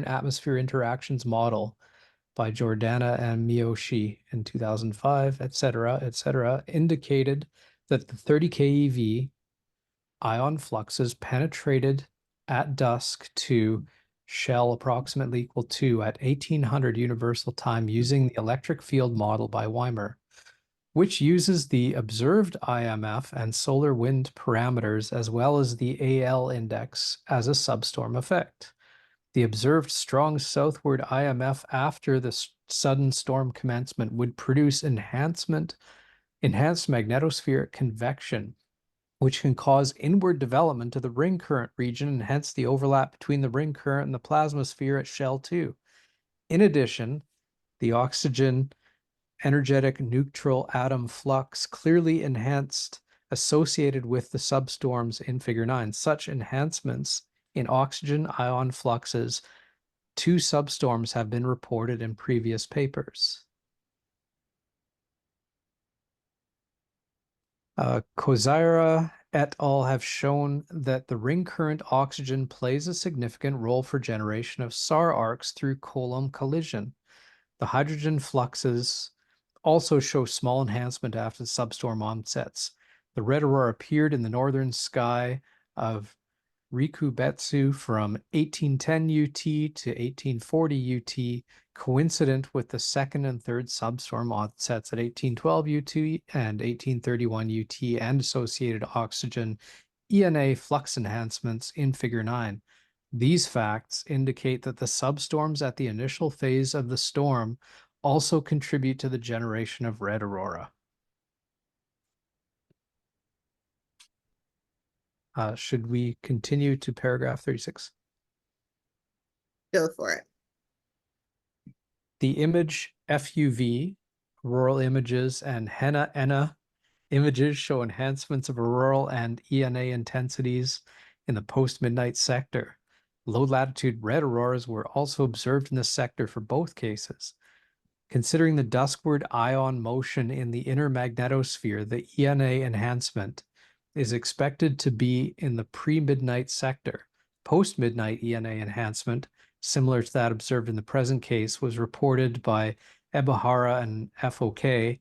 atmosphere interactions model by Jordana and Miyoshi in 2005, etc., indicated that the 30 keV ion fluxes penetrated at dusk to shell approximately equal to at 1800 universal time using the electric field model by Weimer, which uses the observed IMF and solar wind parameters as well as the AL index as a substorm effect. The observed strong southward IMF after the sudden storm commencement would produce enhanced magnetospheric convection, which can cause inward development of the ring current region and hence the overlap between the ring current and the plasmasphere at shell 2. In addition, the oxygen energetic neutral atom flux clearly enhanced associated with the substorms in figure 9. Such enhancements in oxygen ion fluxes to substorms have been reported in previous papers. Kozaira et al. Have shown that the ring current oxygen plays a significant role for generation of SAR arcs through column collision. The hydrogen fluxes also show small enhancement after the substorm onsets. The red aurora appeared in the northern sky of Rikubetsu from 1810 UT to 1840 UT, coincident with the second and third substorm onsets at 1812 UT and 1831 UT and associated oxygen ENA flux enhancements in Figure 9. These facts indicate that the substorms at the initial phase of the storm also contribute to the generation of red aurora. Should we continue to paragraph 36? Go for it. The image FUV, auroral images, and HENA-ENA images show enhancements of auroral and ENA intensities in the post-midnight sector. Low-latitude red auroras were also observed in this sector for both cases. Considering the duskward ion motion in the inner magnetosphere, the ENA enhancement is expected to be in the pre-midnight sector. Post-midnight ENA enhancement, similar to that observed in the present case, was reported by Ebahara and FOK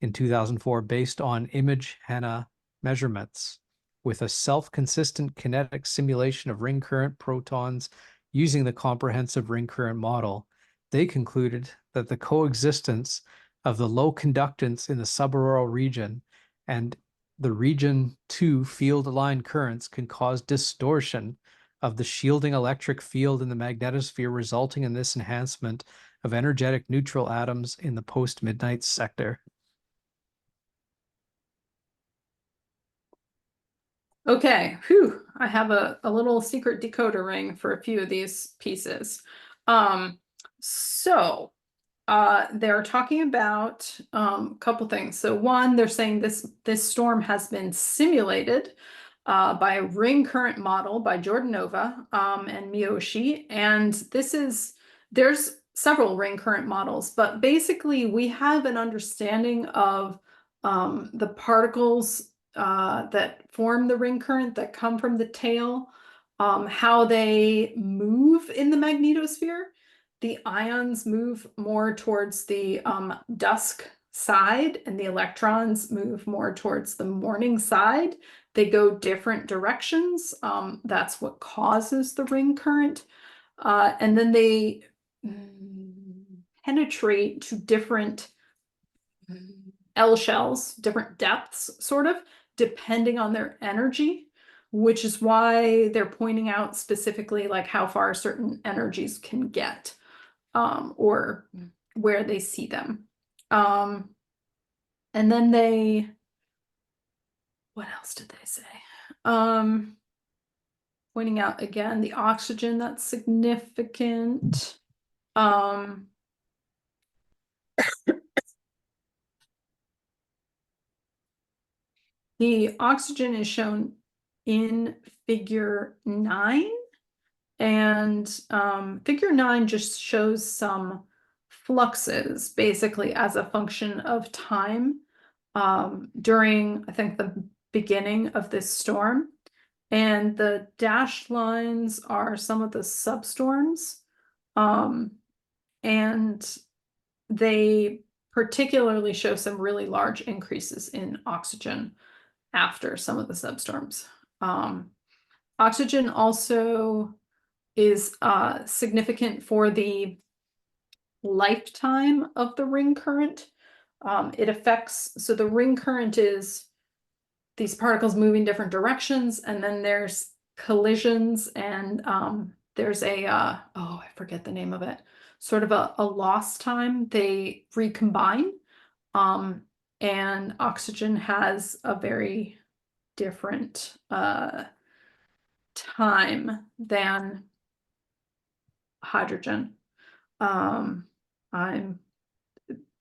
in 2004 based on image HENA measurements with a self-consistent kinetic simulation of ring current protons using the comprehensive ring current model. They concluded that the coexistence of the low conductance in the subauroral region and the region 2 field-aligned currents can cause distortion of the shielding electric field in the magnetosphere, resulting in this enhancement of energetic neutral atoms in the post-midnight sector. Okay, whew, I have a little secret decoder ring for a few of these pieces. So they're talking about a couple things. So one, they're saying this storm has been simulated by a ring current model by Jordanova and Miyoshi, and there's several ring current models, but basically we have an understanding of the particles that form the ring current that come from the tail, how they move in the magnetosphere. The ions move more towards the dusk side, and the electrons move more towards the morning side. They go different directions. That's what causes the ring current. And then they penetrate to different L shells, different depths, sort of, depending on their energy, which is why they're pointing out specifically like how far certain energies can get, or where they see them. And then what else did they say? Pointing out again the oxygen that's significant. The oxygen is shown in figure 9, and figure 9 just shows some fluxes basically as a function of time during, I think, the beginning of this storm. And the dashed lines are some of the substorms, and they particularly show some really large increases in oxygen after some of the substorms. Oxygen also is significant for the lifetime of the ring current. It affects, so the ring current is these particles moving different directions, and then there's collisions, and there's a, oh, I forget the name of it, sort of a lost time. They recombine, and oxygen has a very different time than hydrogen. I'm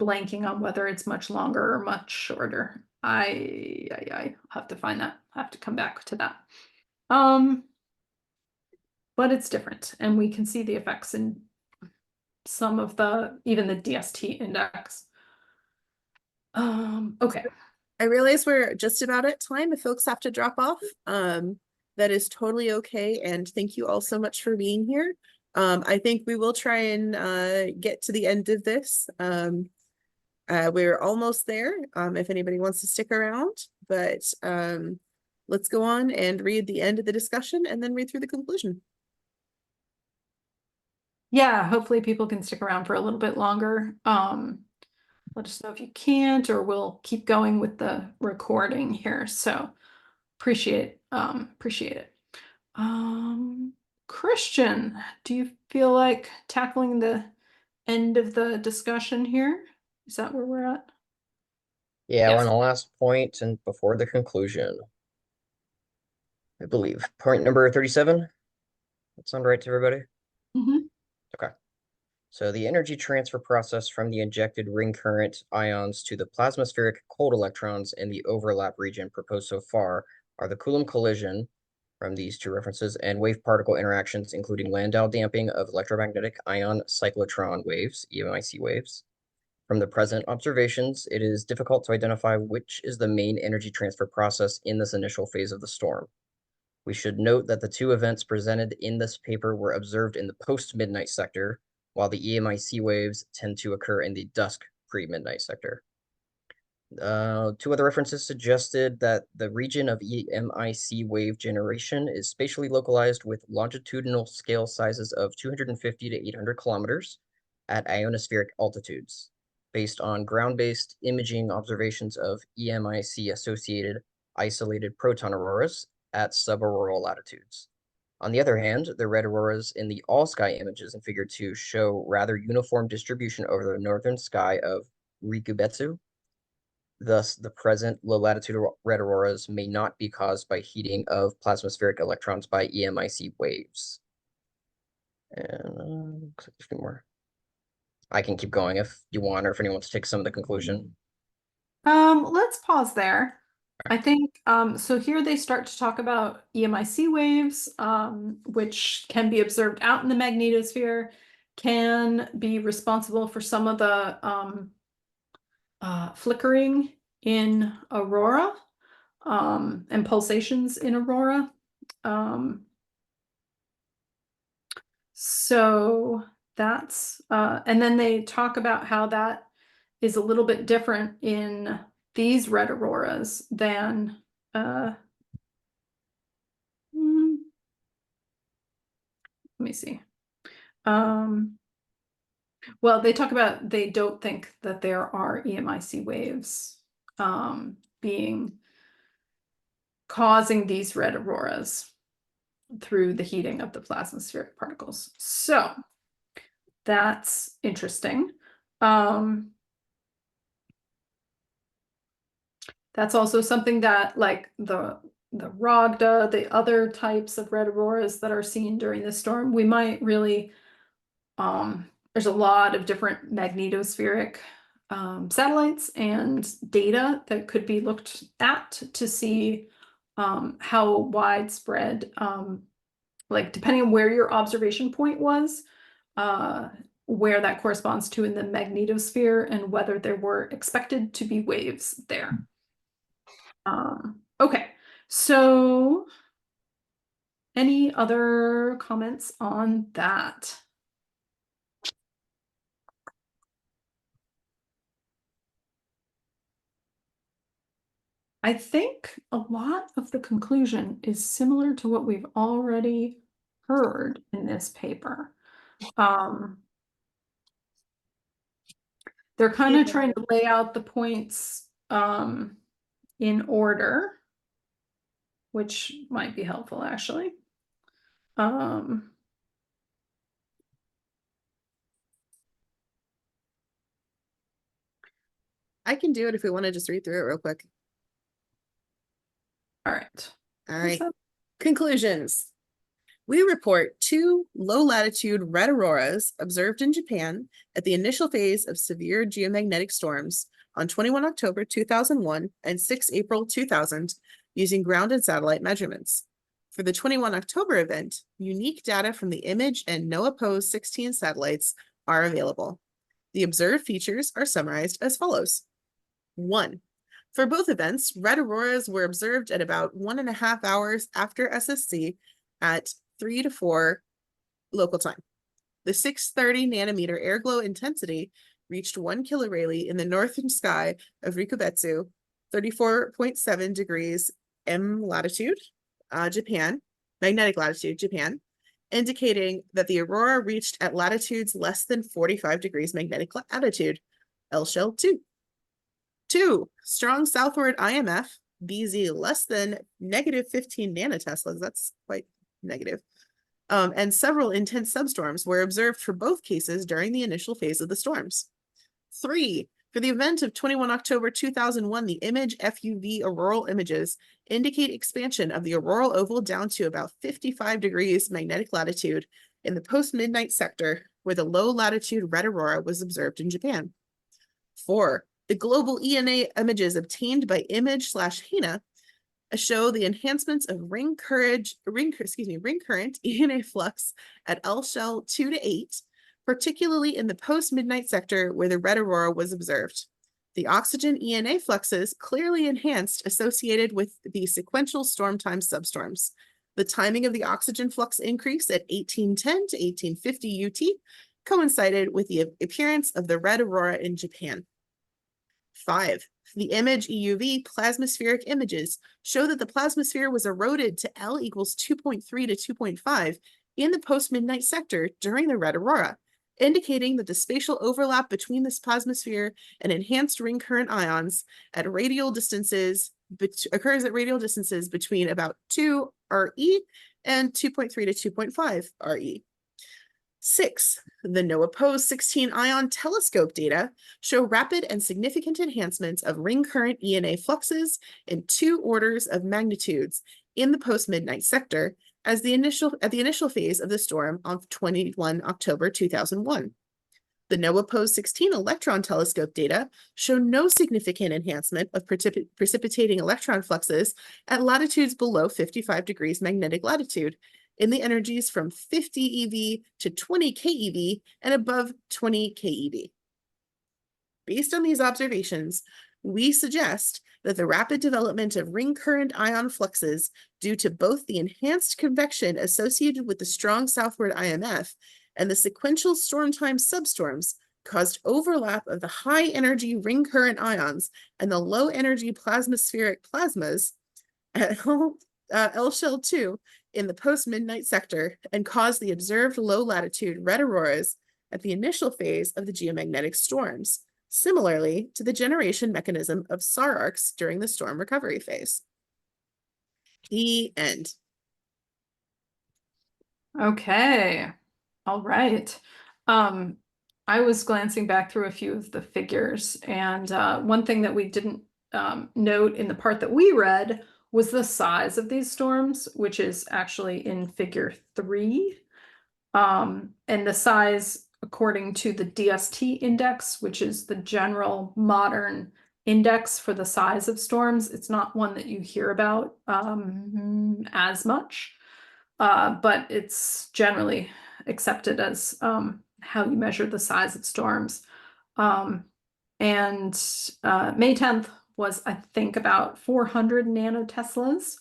blanking on whether it's much longer or much shorter. I have to find that. I have to come back to that. But it's different, and we can see the effects in some of even the DST index. Okay. I realize we're just about at time. If folks have to drop off, that is totally okay. And thank you all so much for being here. I think we will try and get to the end of this. We're almost there. If anybody wants to stick around, but let's go on and read the end of the discussion and then read through the conclusion. Yeah, hopefully people can stick around for a little bit longer. Let us know if you can't, or we'll keep going with the recording here. So appreciate it. Christian, do you feel like tackling the end of the discussion here? Is that where we're at? Yeah, we're Yes. on the last point and before the conclusion, I believe. Point number 37. That sound right to everybody? Mhm. Okay. So the energy transfer process from the injected ring current ions to the plasmaspheric cold electrons in the overlap region proposed so far are the Coulomb collision from these two references and wave particle interactions, including Landau damping of electromagnetic ion cyclotron waves, EMIC waves. From the present observations, it is difficult to identify which is the main energy transfer process in this initial phase of the storm. We should note that the two events presented in this paper were observed in the post-midnight sector, while the EMIC waves tend to occur in the dusk pre-midnight sector. Two other references suggested that the region of EMIC wave generation is spatially localized with longitudinal scale sizes of 250 to 800 kilometers at ionospheric altitudes, based on ground-based imaging observations of EMIC-associated isolated proton auroras at subauroral latitudes. On the other hand, the red auroras in the all-sky images in Figure 2 show rather uniform distribution over the northern sky of Rikubetsu. Thus, the present low-latitude red auroras may not be caused by heating of plasmaspheric electrons by EMIC waves. And looks like a few more. I can keep going if you want, or if anyone wants to take some of the conclusion. Let's pause there. I think so here they start to talk about EMIC waves, which can be observed out in the magnetosphere, can be responsible for some of the flickering in aurora, and pulsations in aurora. So that's and then they talk about how that is a little bit different in these red auroras than let me see. Well, they talk about they don't think that there are EMIC waves being causing these red auroras through the heating of the plasmaspheric particles. So that's interesting. That's also something that, like the Rogda, the other types of red auroras that are seen during the storm, we might really there's a lot of different magnetospheric satellites and data that could be looked at to see how widespread, like depending on where your observation point was, where that corresponds to in the magnetosphere and whether there were expected to be waves there. Okay, so any other comments on that? I think a lot of the conclusion is similar to what we've already heard in this paper. They're kind of trying to lay out the points in order, which might be helpful actually. I can do it if we want to just read through it real quick. All right. All right. Conclusions. We report 2 low-latitude red auroras observed in Japan at the initial phase of severe geomagnetic storms on 21 October 2001 and 6 April 2000 using ground and satellite measurements. For the 21 October event, unique data from the IMAGE and NOAA-POSE 16 satellites are available. The observed features are summarized as follows. 1. For both events, red auroras were observed at about 1.5 hours after SSC at 3 to 4 local time. The 630 nanometer air glow intensity reached 1 kilorayleigh in the northern sky of Rikubetsu, 34.7 degrees M latitude, Japan, magnetic latitude, Japan, indicating that the aurora reached at latitudes less than 45 degrees magnetic latitude, L shell 2. 2, strong southward IMF, BZ less than negative 15 nanoteslas, that's quite negative, and several intense substorms were observed for both cases during the initial phase of the storms. 3, for the event of 21 October 2001, the image FUV auroral images indicate expansion of the auroral oval down to about 55 degrees magnetic latitude in the post-midnight sector where the low-latitude red aurora was observed in Japan. 4, the global ENA images obtained by Image/HINA show the enhancements of ring current ENA flux at L shell 2 to 8, particularly in the post-midnight sector where the red aurora was observed. The oxygen ENA fluxes clearly enhanced associated with the sequential storm time substorms. The timing of the oxygen flux increase at 1810 to 1850 UT coincided with the appearance of the red aurora in Japan. 5, the image EUV plasmaspheric images show that the plasmasphere was eroded to L equals 2.3 to 2.5 in the post-midnight sector during the red aurora, indicating that the spatial overlap between this plasmasphere and enhanced ring current ions at radial distances occurs at radial distances between about 2 RE and 2.3 to 2.5 RE. 6, the NOAA 16 ion telescope data show rapid and significant enhancements of ring current ENA fluxes in 2 orders of magnitudes in the post-midnight sector at the initial phase of the storm on 21 October 2001. The NOAA 16 electron telescope data show no significant enhancement of precipitating electron fluxes at latitudes below 55 degrees magnetic latitude in the energies from 50 eV to 20 keV and above 20 keV. Based on these observations, we suggest that the rapid development of ring current ion fluxes due to both the enhanced convection associated with the strong southward IMF and the sequential storm time substorms caused overlap of the high energy ring current ions and the low energy plasmaspheric plasmas at L shell 2 in the post-midnight sector and caused the observed low-latitude red auroras at the initial phase of the geomagnetic storms, similarly to the generation mechanism of SAR arcs during the storm recovery phase. The end. Okay. All right. I was glancing back through a few of the figures, and one thing that we didn't note in the part that we read was the size of these storms, which is actually in figure 3. And the size, according to the DST index, which is the general modern index for the size of storms, it's not one that you hear about as much, but it's generally accepted as how you measure the size of storms. And May 10th was, I think, about 400 nanoteslas.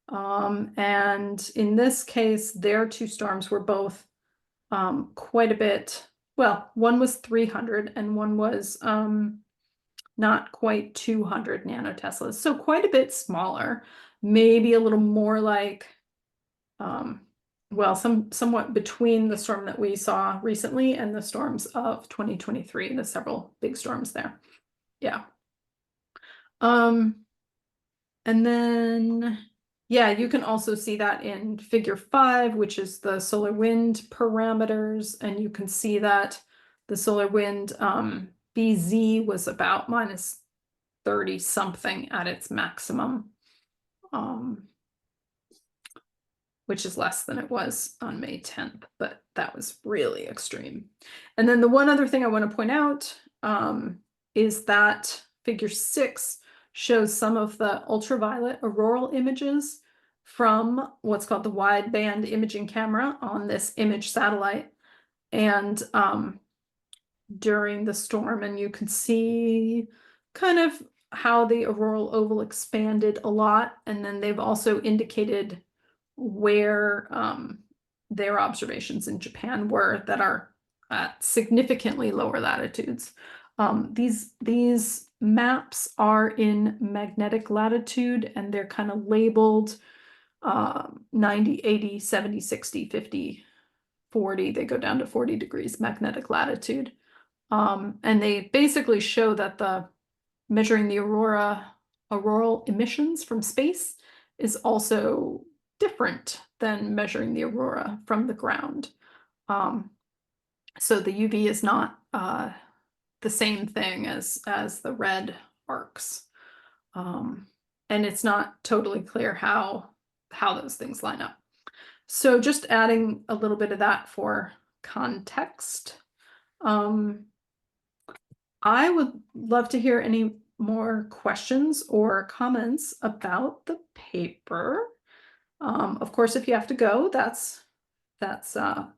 And in this case, their 2 storms were both quite a bit, well, one was 300 and one was not quite 200 nanoteslas. So quite a bit smaller, maybe a little more like, well, somewhat between the storm that we saw recently and the storms of 2023, the several big storms there. Yeah. And then, yeah, you can also see that in figure 5, which is the solar wind parameters. And you can see that the solar wind BZ was about minus 30 something at its maximum, which is less than it was on May 10th, but that was really extreme. And then the one other thing I want to point out is that figure 6 shows some of the ultraviolet auroral images from what's called the wideband imaging camera on this image satellite. And during the storm, and you can see kind of how the auroral oval expanded a lot, and then they've also indicated where their observations in Japan were that are at significantly lower latitudes. These maps are in magnetic latitude, and they're kind of labeled 90, 80, 70, 60, 50, 40. They go down to 40 degrees magnetic latitude. And they basically show that the measuring the auroral emissions from space is also different than measuring the aurora from the ground. So the UV is not the same thing as the red arcs. And it's not totally clear how those things line up. So just adding a little bit of that for context. I would love to hear any more questions or comments about the paper. Of course, if you have to go, that's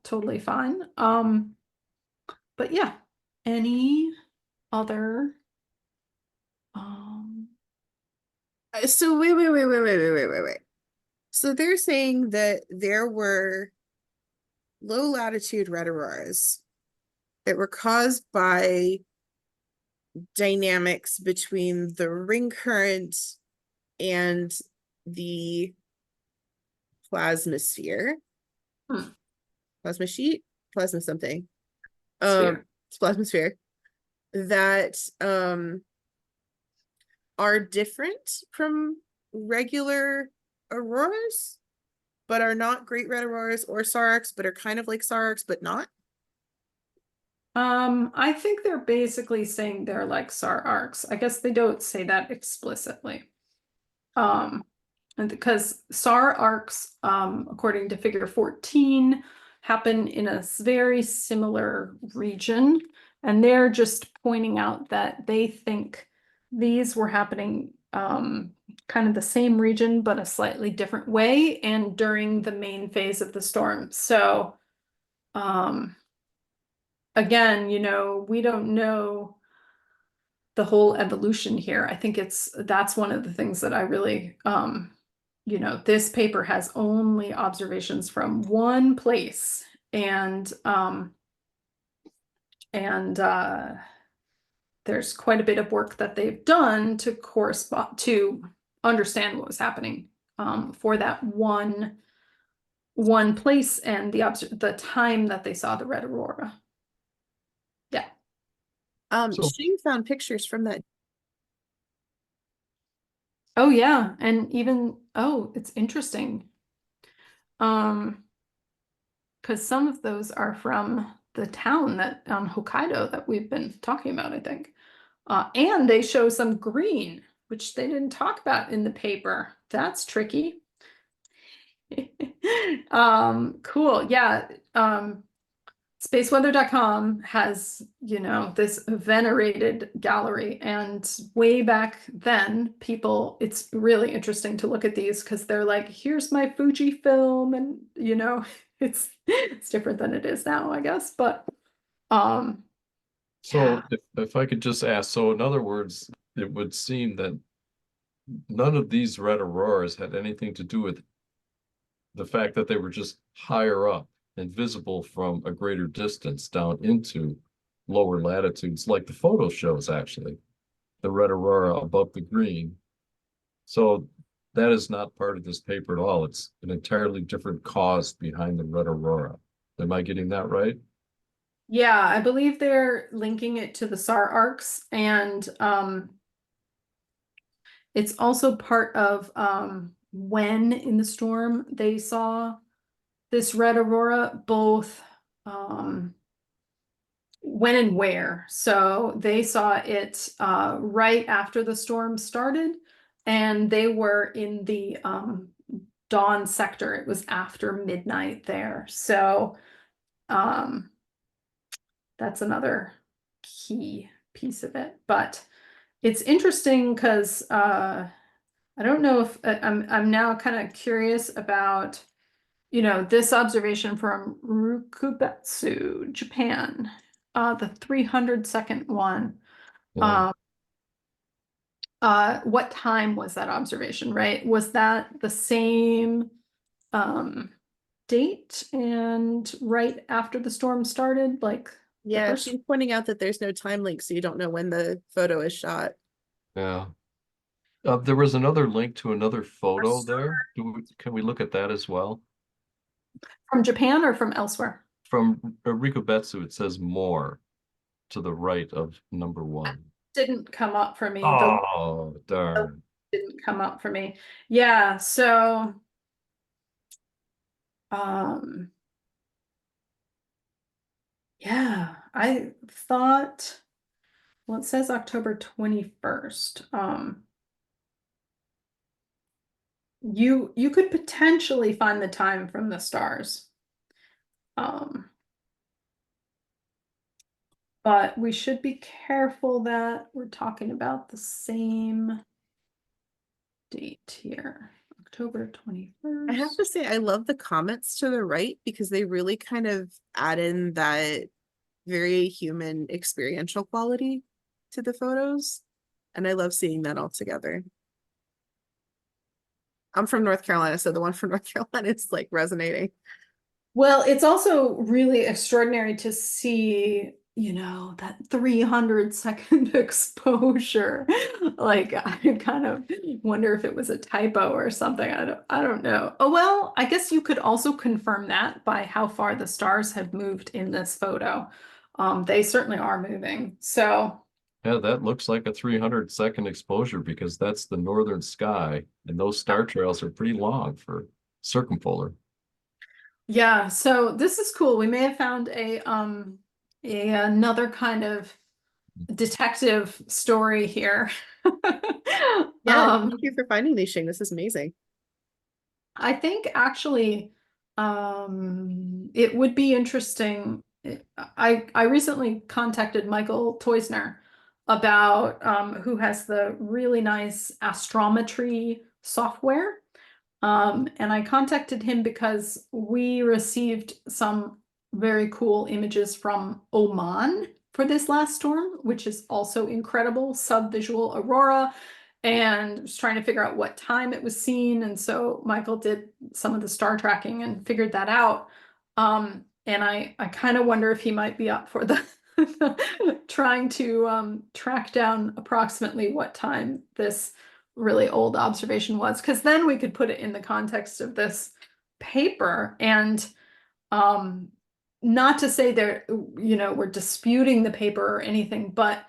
totally fine. But yeah, any other So wait. So they're saying that there were low latitude red auroras that were caused by dynamics between the ring current and the plasmasphere. Plasma sheet, plasma something. sphere. It's plasmasphere that are different from regular auroras, but are not great red auroras or SAR arcs, but are kind of like SAR arcs, but not. I think they're basically saying they're like SAR arcs. I guess they don't say that explicitly. And because SAR arcs, according to figure 14, happen in a very similar region, and they're just pointing out that they think these were happening kind of the same region, but a slightly different way, and during the main phase of the storm. So again, you know, we don't know the whole evolution here. I think that's one of the things that I really, you know, this paper has only observations from one place, and there's quite a bit of work that they've done to correspond to understand what was happening for that one place and the time that they saw the red aurora. Yeah. So- Shing found pictures from that. Oh yeah, and even it's interesting. Because some of those are from the town that on Hokkaido that we've been talking about, I think. And they show some green, which they didn't talk about in the paper. That's tricky. Cool. Yeah. Spaceweather.com has, you know, this venerated gallery, and way back then, it's really interesting to look at these because they're like, here's my Fuji film, and you know, it's different than it is now, I guess. But So if I could just ask, so in other words, it would seem that none of these red auroras had anything to do with the fact that they were just higher up and visible from a greater distance down into lower latitudes, like the photo shows, actually, the red aurora above the green. So that is not part of this paper at all. It's an entirely different cause behind the red aurora. Am I getting that right? yeah, I believe they're linking it to the SAR arcs, and it's also part of when in the storm they saw this red aurora, both when and where. So they saw it right after the storm started, and they were in the dawn sector. It was after midnight there. So that's another key piece of it. But it's interesting because I don't know if I'm now kind of curious about, you know, this observation from Rukubetsu, Japan, the 300-second one. Yeah. What time was that observation, right? Was that the same date and right after the storm started? Like the Yeah, first. she's pointing out that there's no time link, so you don't know when the photo is shot. Yeah. There was another link to another photo Star. there. Can we look at that as well? From Japan or from elsewhere? From Rikubetsu, it says more to the right of number 1. Didn't come up for me. Oh, The darn. didn't come up for me. Yeah, so yeah, I thought, well, it says October 21st. You could potentially find the time from the stars. But we should be careful that we're talking about the same date here, October 21st. I have to say, I love the comments to the right because they really kind of add in that very human experiential quality to the photos. And I love seeing that all together. I'm from North Carolina, so the one from North Carolina is like resonating. Well, it's also really extraordinary to see, you know, that 300-second exposure. Like, I kind of wonder if it was a typo or something. I don't know. Oh, well, I guess you could also confirm that by how far the stars have moved in this photo. They certainly are moving. So, Yeah, that looks like a 300-second exposure because that's the northern sky, and those star trails are pretty long for circumpolar. yeah, so this is cool. We may have found another kind of detective story here. Yeah, thank you for finding these, Shing. This is amazing. I think actually it would be interesting. I recently contacted Michael Teusner about who has the really nice astrometry software. And I contacted him because we received some very cool images from Oman for this last storm, which is also incredible, subvisual aurora, and was trying to figure out what time it was seen. And so Michael did some of the star tracking and figured that out. And I kind of wonder if he might be up for the trying to track down approximately what time this really old observation was, because then we could put it in the context of this paper. And not to say they're, you know, we're disputing the paper or anything, but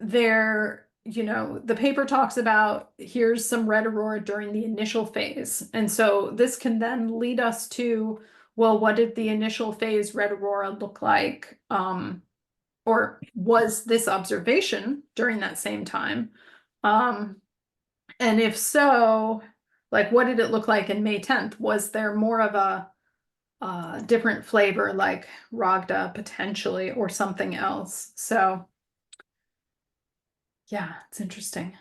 they're, you know, the paper talks about here's some red aurora during the initial phase. And so this can then lead us to, well, what did the initial phase red aurora look like? Or was this observation during that same time? And if so, like, what did it look like in May 10th? Was there more of a different flavor like Ragda potentially or something else? So yeah, it's interesting.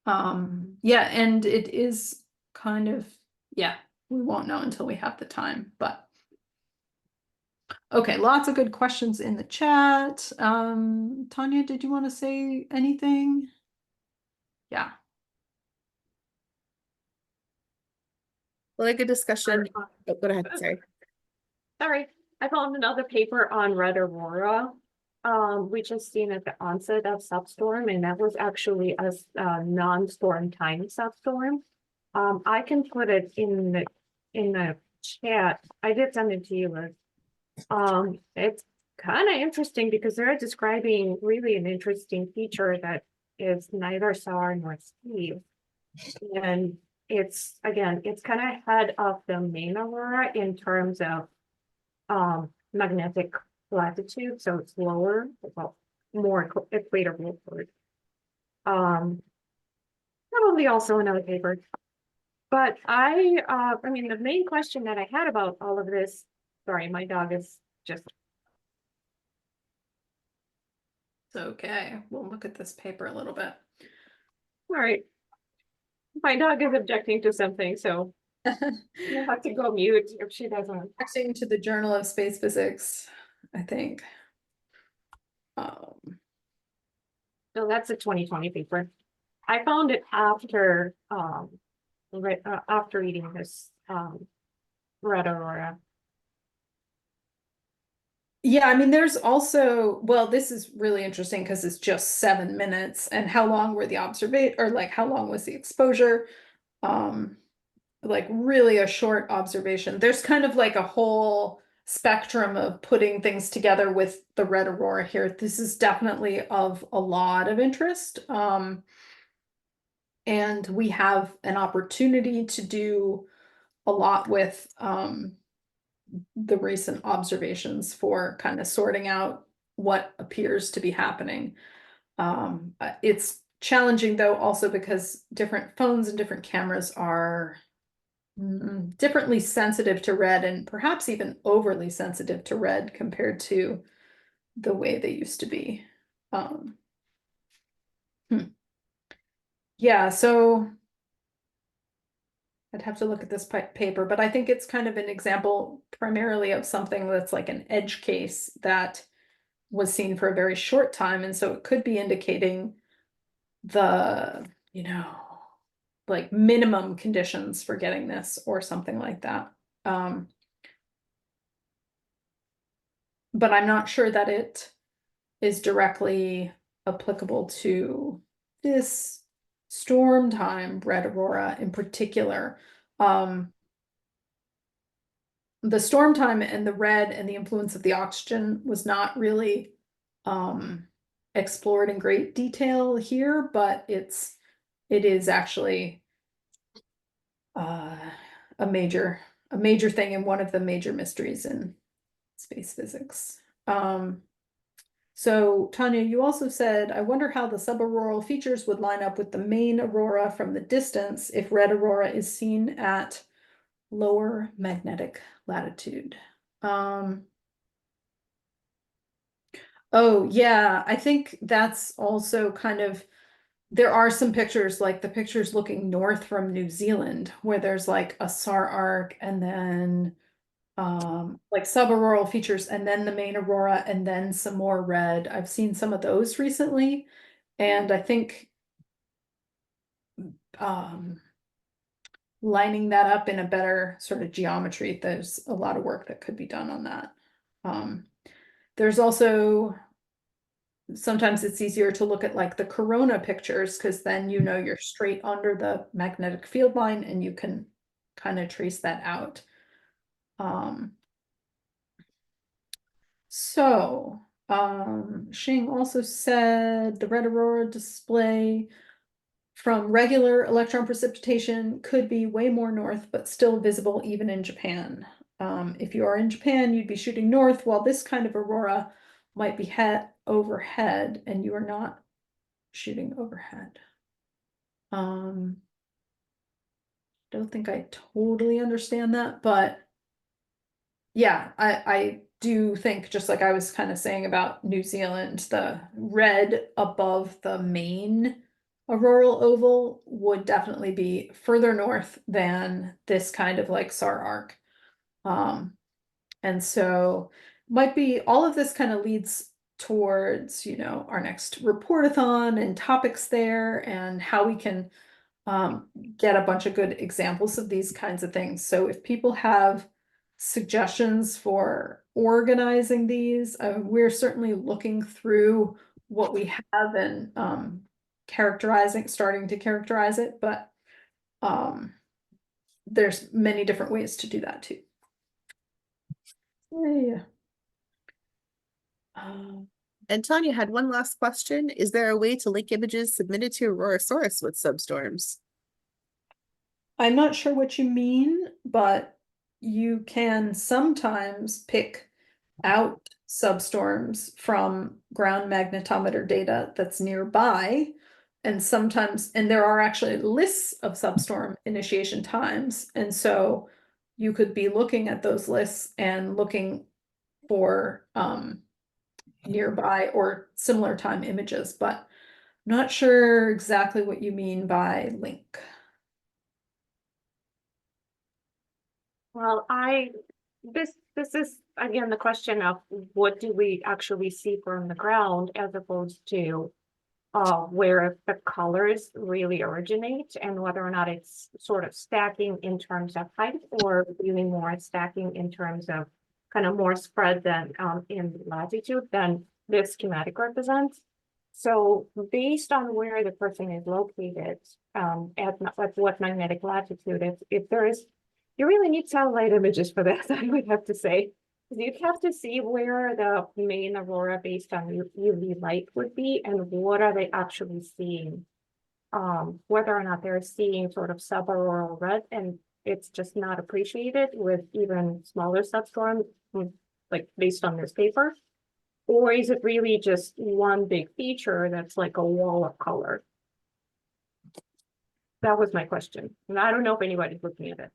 Yeah, and it is kind of, yeah, we won't know until we have the time, but okay, lots of good questions in the chat. Tanya, did you want to say anything? Yeah. Well, like a discussion. Oh, go ahead. Sorry. Sorry, I found another paper on red aurora. We just seen at the onset of substorm, and that was actually a non-storm time substorm. I can put it in the chat. I did send it to you, Liz. It's kind of interesting because they're describing really an interesting feature that is neither sour nor sweet. And it's, again, it's kind of ahead of the main aurora in terms of magnetic latitude, so it's lower, well, more equator forward. Probably also another paper. But I mean, the main question that I had about all of this, sorry, my dog is just. It's okay. We'll look at this paper a little bit. All right. My dog is objecting to something, so you'll have to go mute if she doesn't. According to the Journal of Space Physics, I think. So that's a 2020 paper. I found it after after reading this Red Aurora. Yeah, I mean, there's also, well, this is really interesting because it's just 7 minutes. And how long were the observation, or like how long was the exposure? Like really a short observation. There's kind of like a whole spectrum of putting things together with the red aurora here. This is definitely of a lot of interest. And we have an opportunity to do a lot with the recent observations for kind of sorting out what appears to be happening. It's challenging though also because different phones and different cameras are differently sensitive to red and perhaps even overly sensitive to red compared to the way they used to be. Yeah, so I'd have to look at this paper, but I think it's kind of an example primarily of something that's like an edge case that was seen for a very short time. And so it could be indicating the, like minimum conditions for getting this or something like that. But I'm not sure that it is directly applicable to this storm time red aurora in particular. The storm time and the red and the influence of the oxygen was not really explored in great detail here, but it is actually a major thing and one of the major mysteries in space physics. So Tanya, you also said, I wonder how the subauroral features would line up with the main aurora from the distance if red aurora is seen at lower magnetic latitude. Oh yeah, I think that's also kind of, there are some pictures, like the pictures looking north from New Zealand, where there's like a SAR arc and then like subauroral features and then the main aurora and then some more red. I've seen some of those recently, and I think lining that up in a better sort of geometry, there's a lot of work that could be done on that. There's also sometimes it's easier to look at like the corona pictures because then you're straight under the magnetic field line and you can kind of trace that out. Shing also said the red aurora display from regular electron precipitation could be way more north, but still visible even in Japan. If you are in Japan, you'd be shooting north, while this kind of aurora might be overhead, and you are not shooting overhead. Don't think I totally understand that, but yeah, I do think, just like I was kind of saying about New Zealand, the red above the main auroral oval would definitely be further north than this kind of like SAR arc. And so might be all of this kind of leads towards, our next reportathon and topics there and how we can get a bunch of good examples of these kinds of things. So if people have suggestions for organizing these, we're certainly looking through what we have and starting to characterize it, but there's many different ways to do that too. Yeah. And Tanya had one last question. Is there a way to link images submitted to Aurorasaurus with substorms? I'm not sure what you mean, but you can sometimes pick out substorms from ground magnetometer data that's nearby. And sometimes, and there are actually lists of substorm initiation times. And so you could be looking at those lists and looking for nearby or similar time images, but not sure exactly what you mean by link. Well, I this is again the question of what do we actually see from the ground as opposed to where the colors really originate and whether or not it's sort of stacking in terms of height or really more stacking in terms of kind of more spread than in latitude than this schematic represents. So based on where the person is located at what magnetic latitude, if there is, you really need satellite images for that, I would have to say. You'd have to see where the main aurora based on UV light would be and what are they actually seeing. Whether or not they're seeing sort of subauroral red and it's just not appreciated with even smaller substorms, like based on this paper. Or is it really just one big feature that's like a wall of color? That was my question. And I don't know if anybody's looking at it.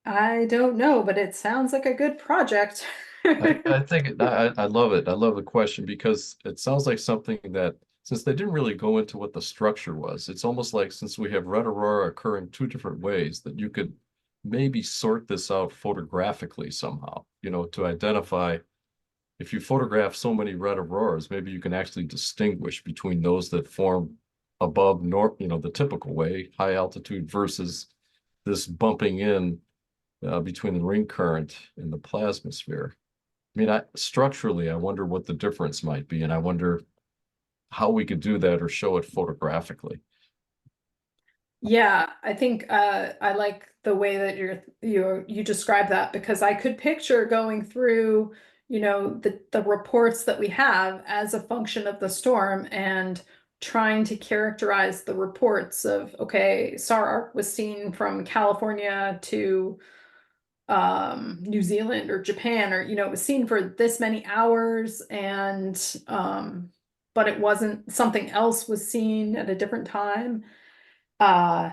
I don't know, but it sounds like a good project. I think I love it. I love the question because it sounds like something that since they didn't really go into what the structure was, it's almost like since we have red aurora occurring two different ways that you could maybe sort this out photographically somehow, you know, to identify if you photograph so many red auroras, maybe you can actually distinguish between those that form above north, you know, the typical way, high altitude versus this bumping in between the ring current and the plasmasphere. I mean, structurally, I wonder what the difference might be, and I wonder how we could do that or show it photographically. Yeah, I think I like the way that you describe that because I could picture going through, you know, the reports that we have as a function of the storm and trying to characterize the reports of, okay, SAR arc was seen from California to New Zealand or Japan, or you know, it was seen for this many hours and but it wasn't, something else was seen at a different time. uh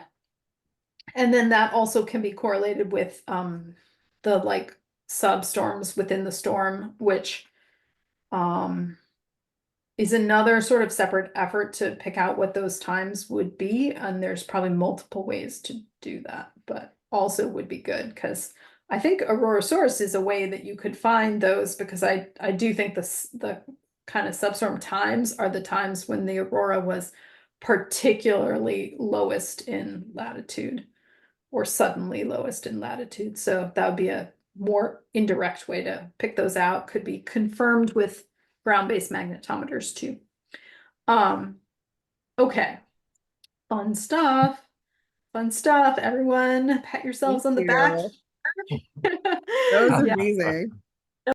and then that also can be correlated with the like substorms within the storm, which um is another sort of separate effort to pick out what those times would be, and there's probably multiple ways to do that, but also would be good because I think Aurorasaurus is a way that you could find those, because I do think the kind of substorm times are the times when the aurora was particularly lowest in latitude or suddenly lowest in latitude. So that would be a more indirect way to pick those out. Could be confirmed with ground-based magnetometers too. Okay. Fun stuff. Fun stuff. Everyone, pat yourselves Thank on the back. you. That was Yeah. amazing.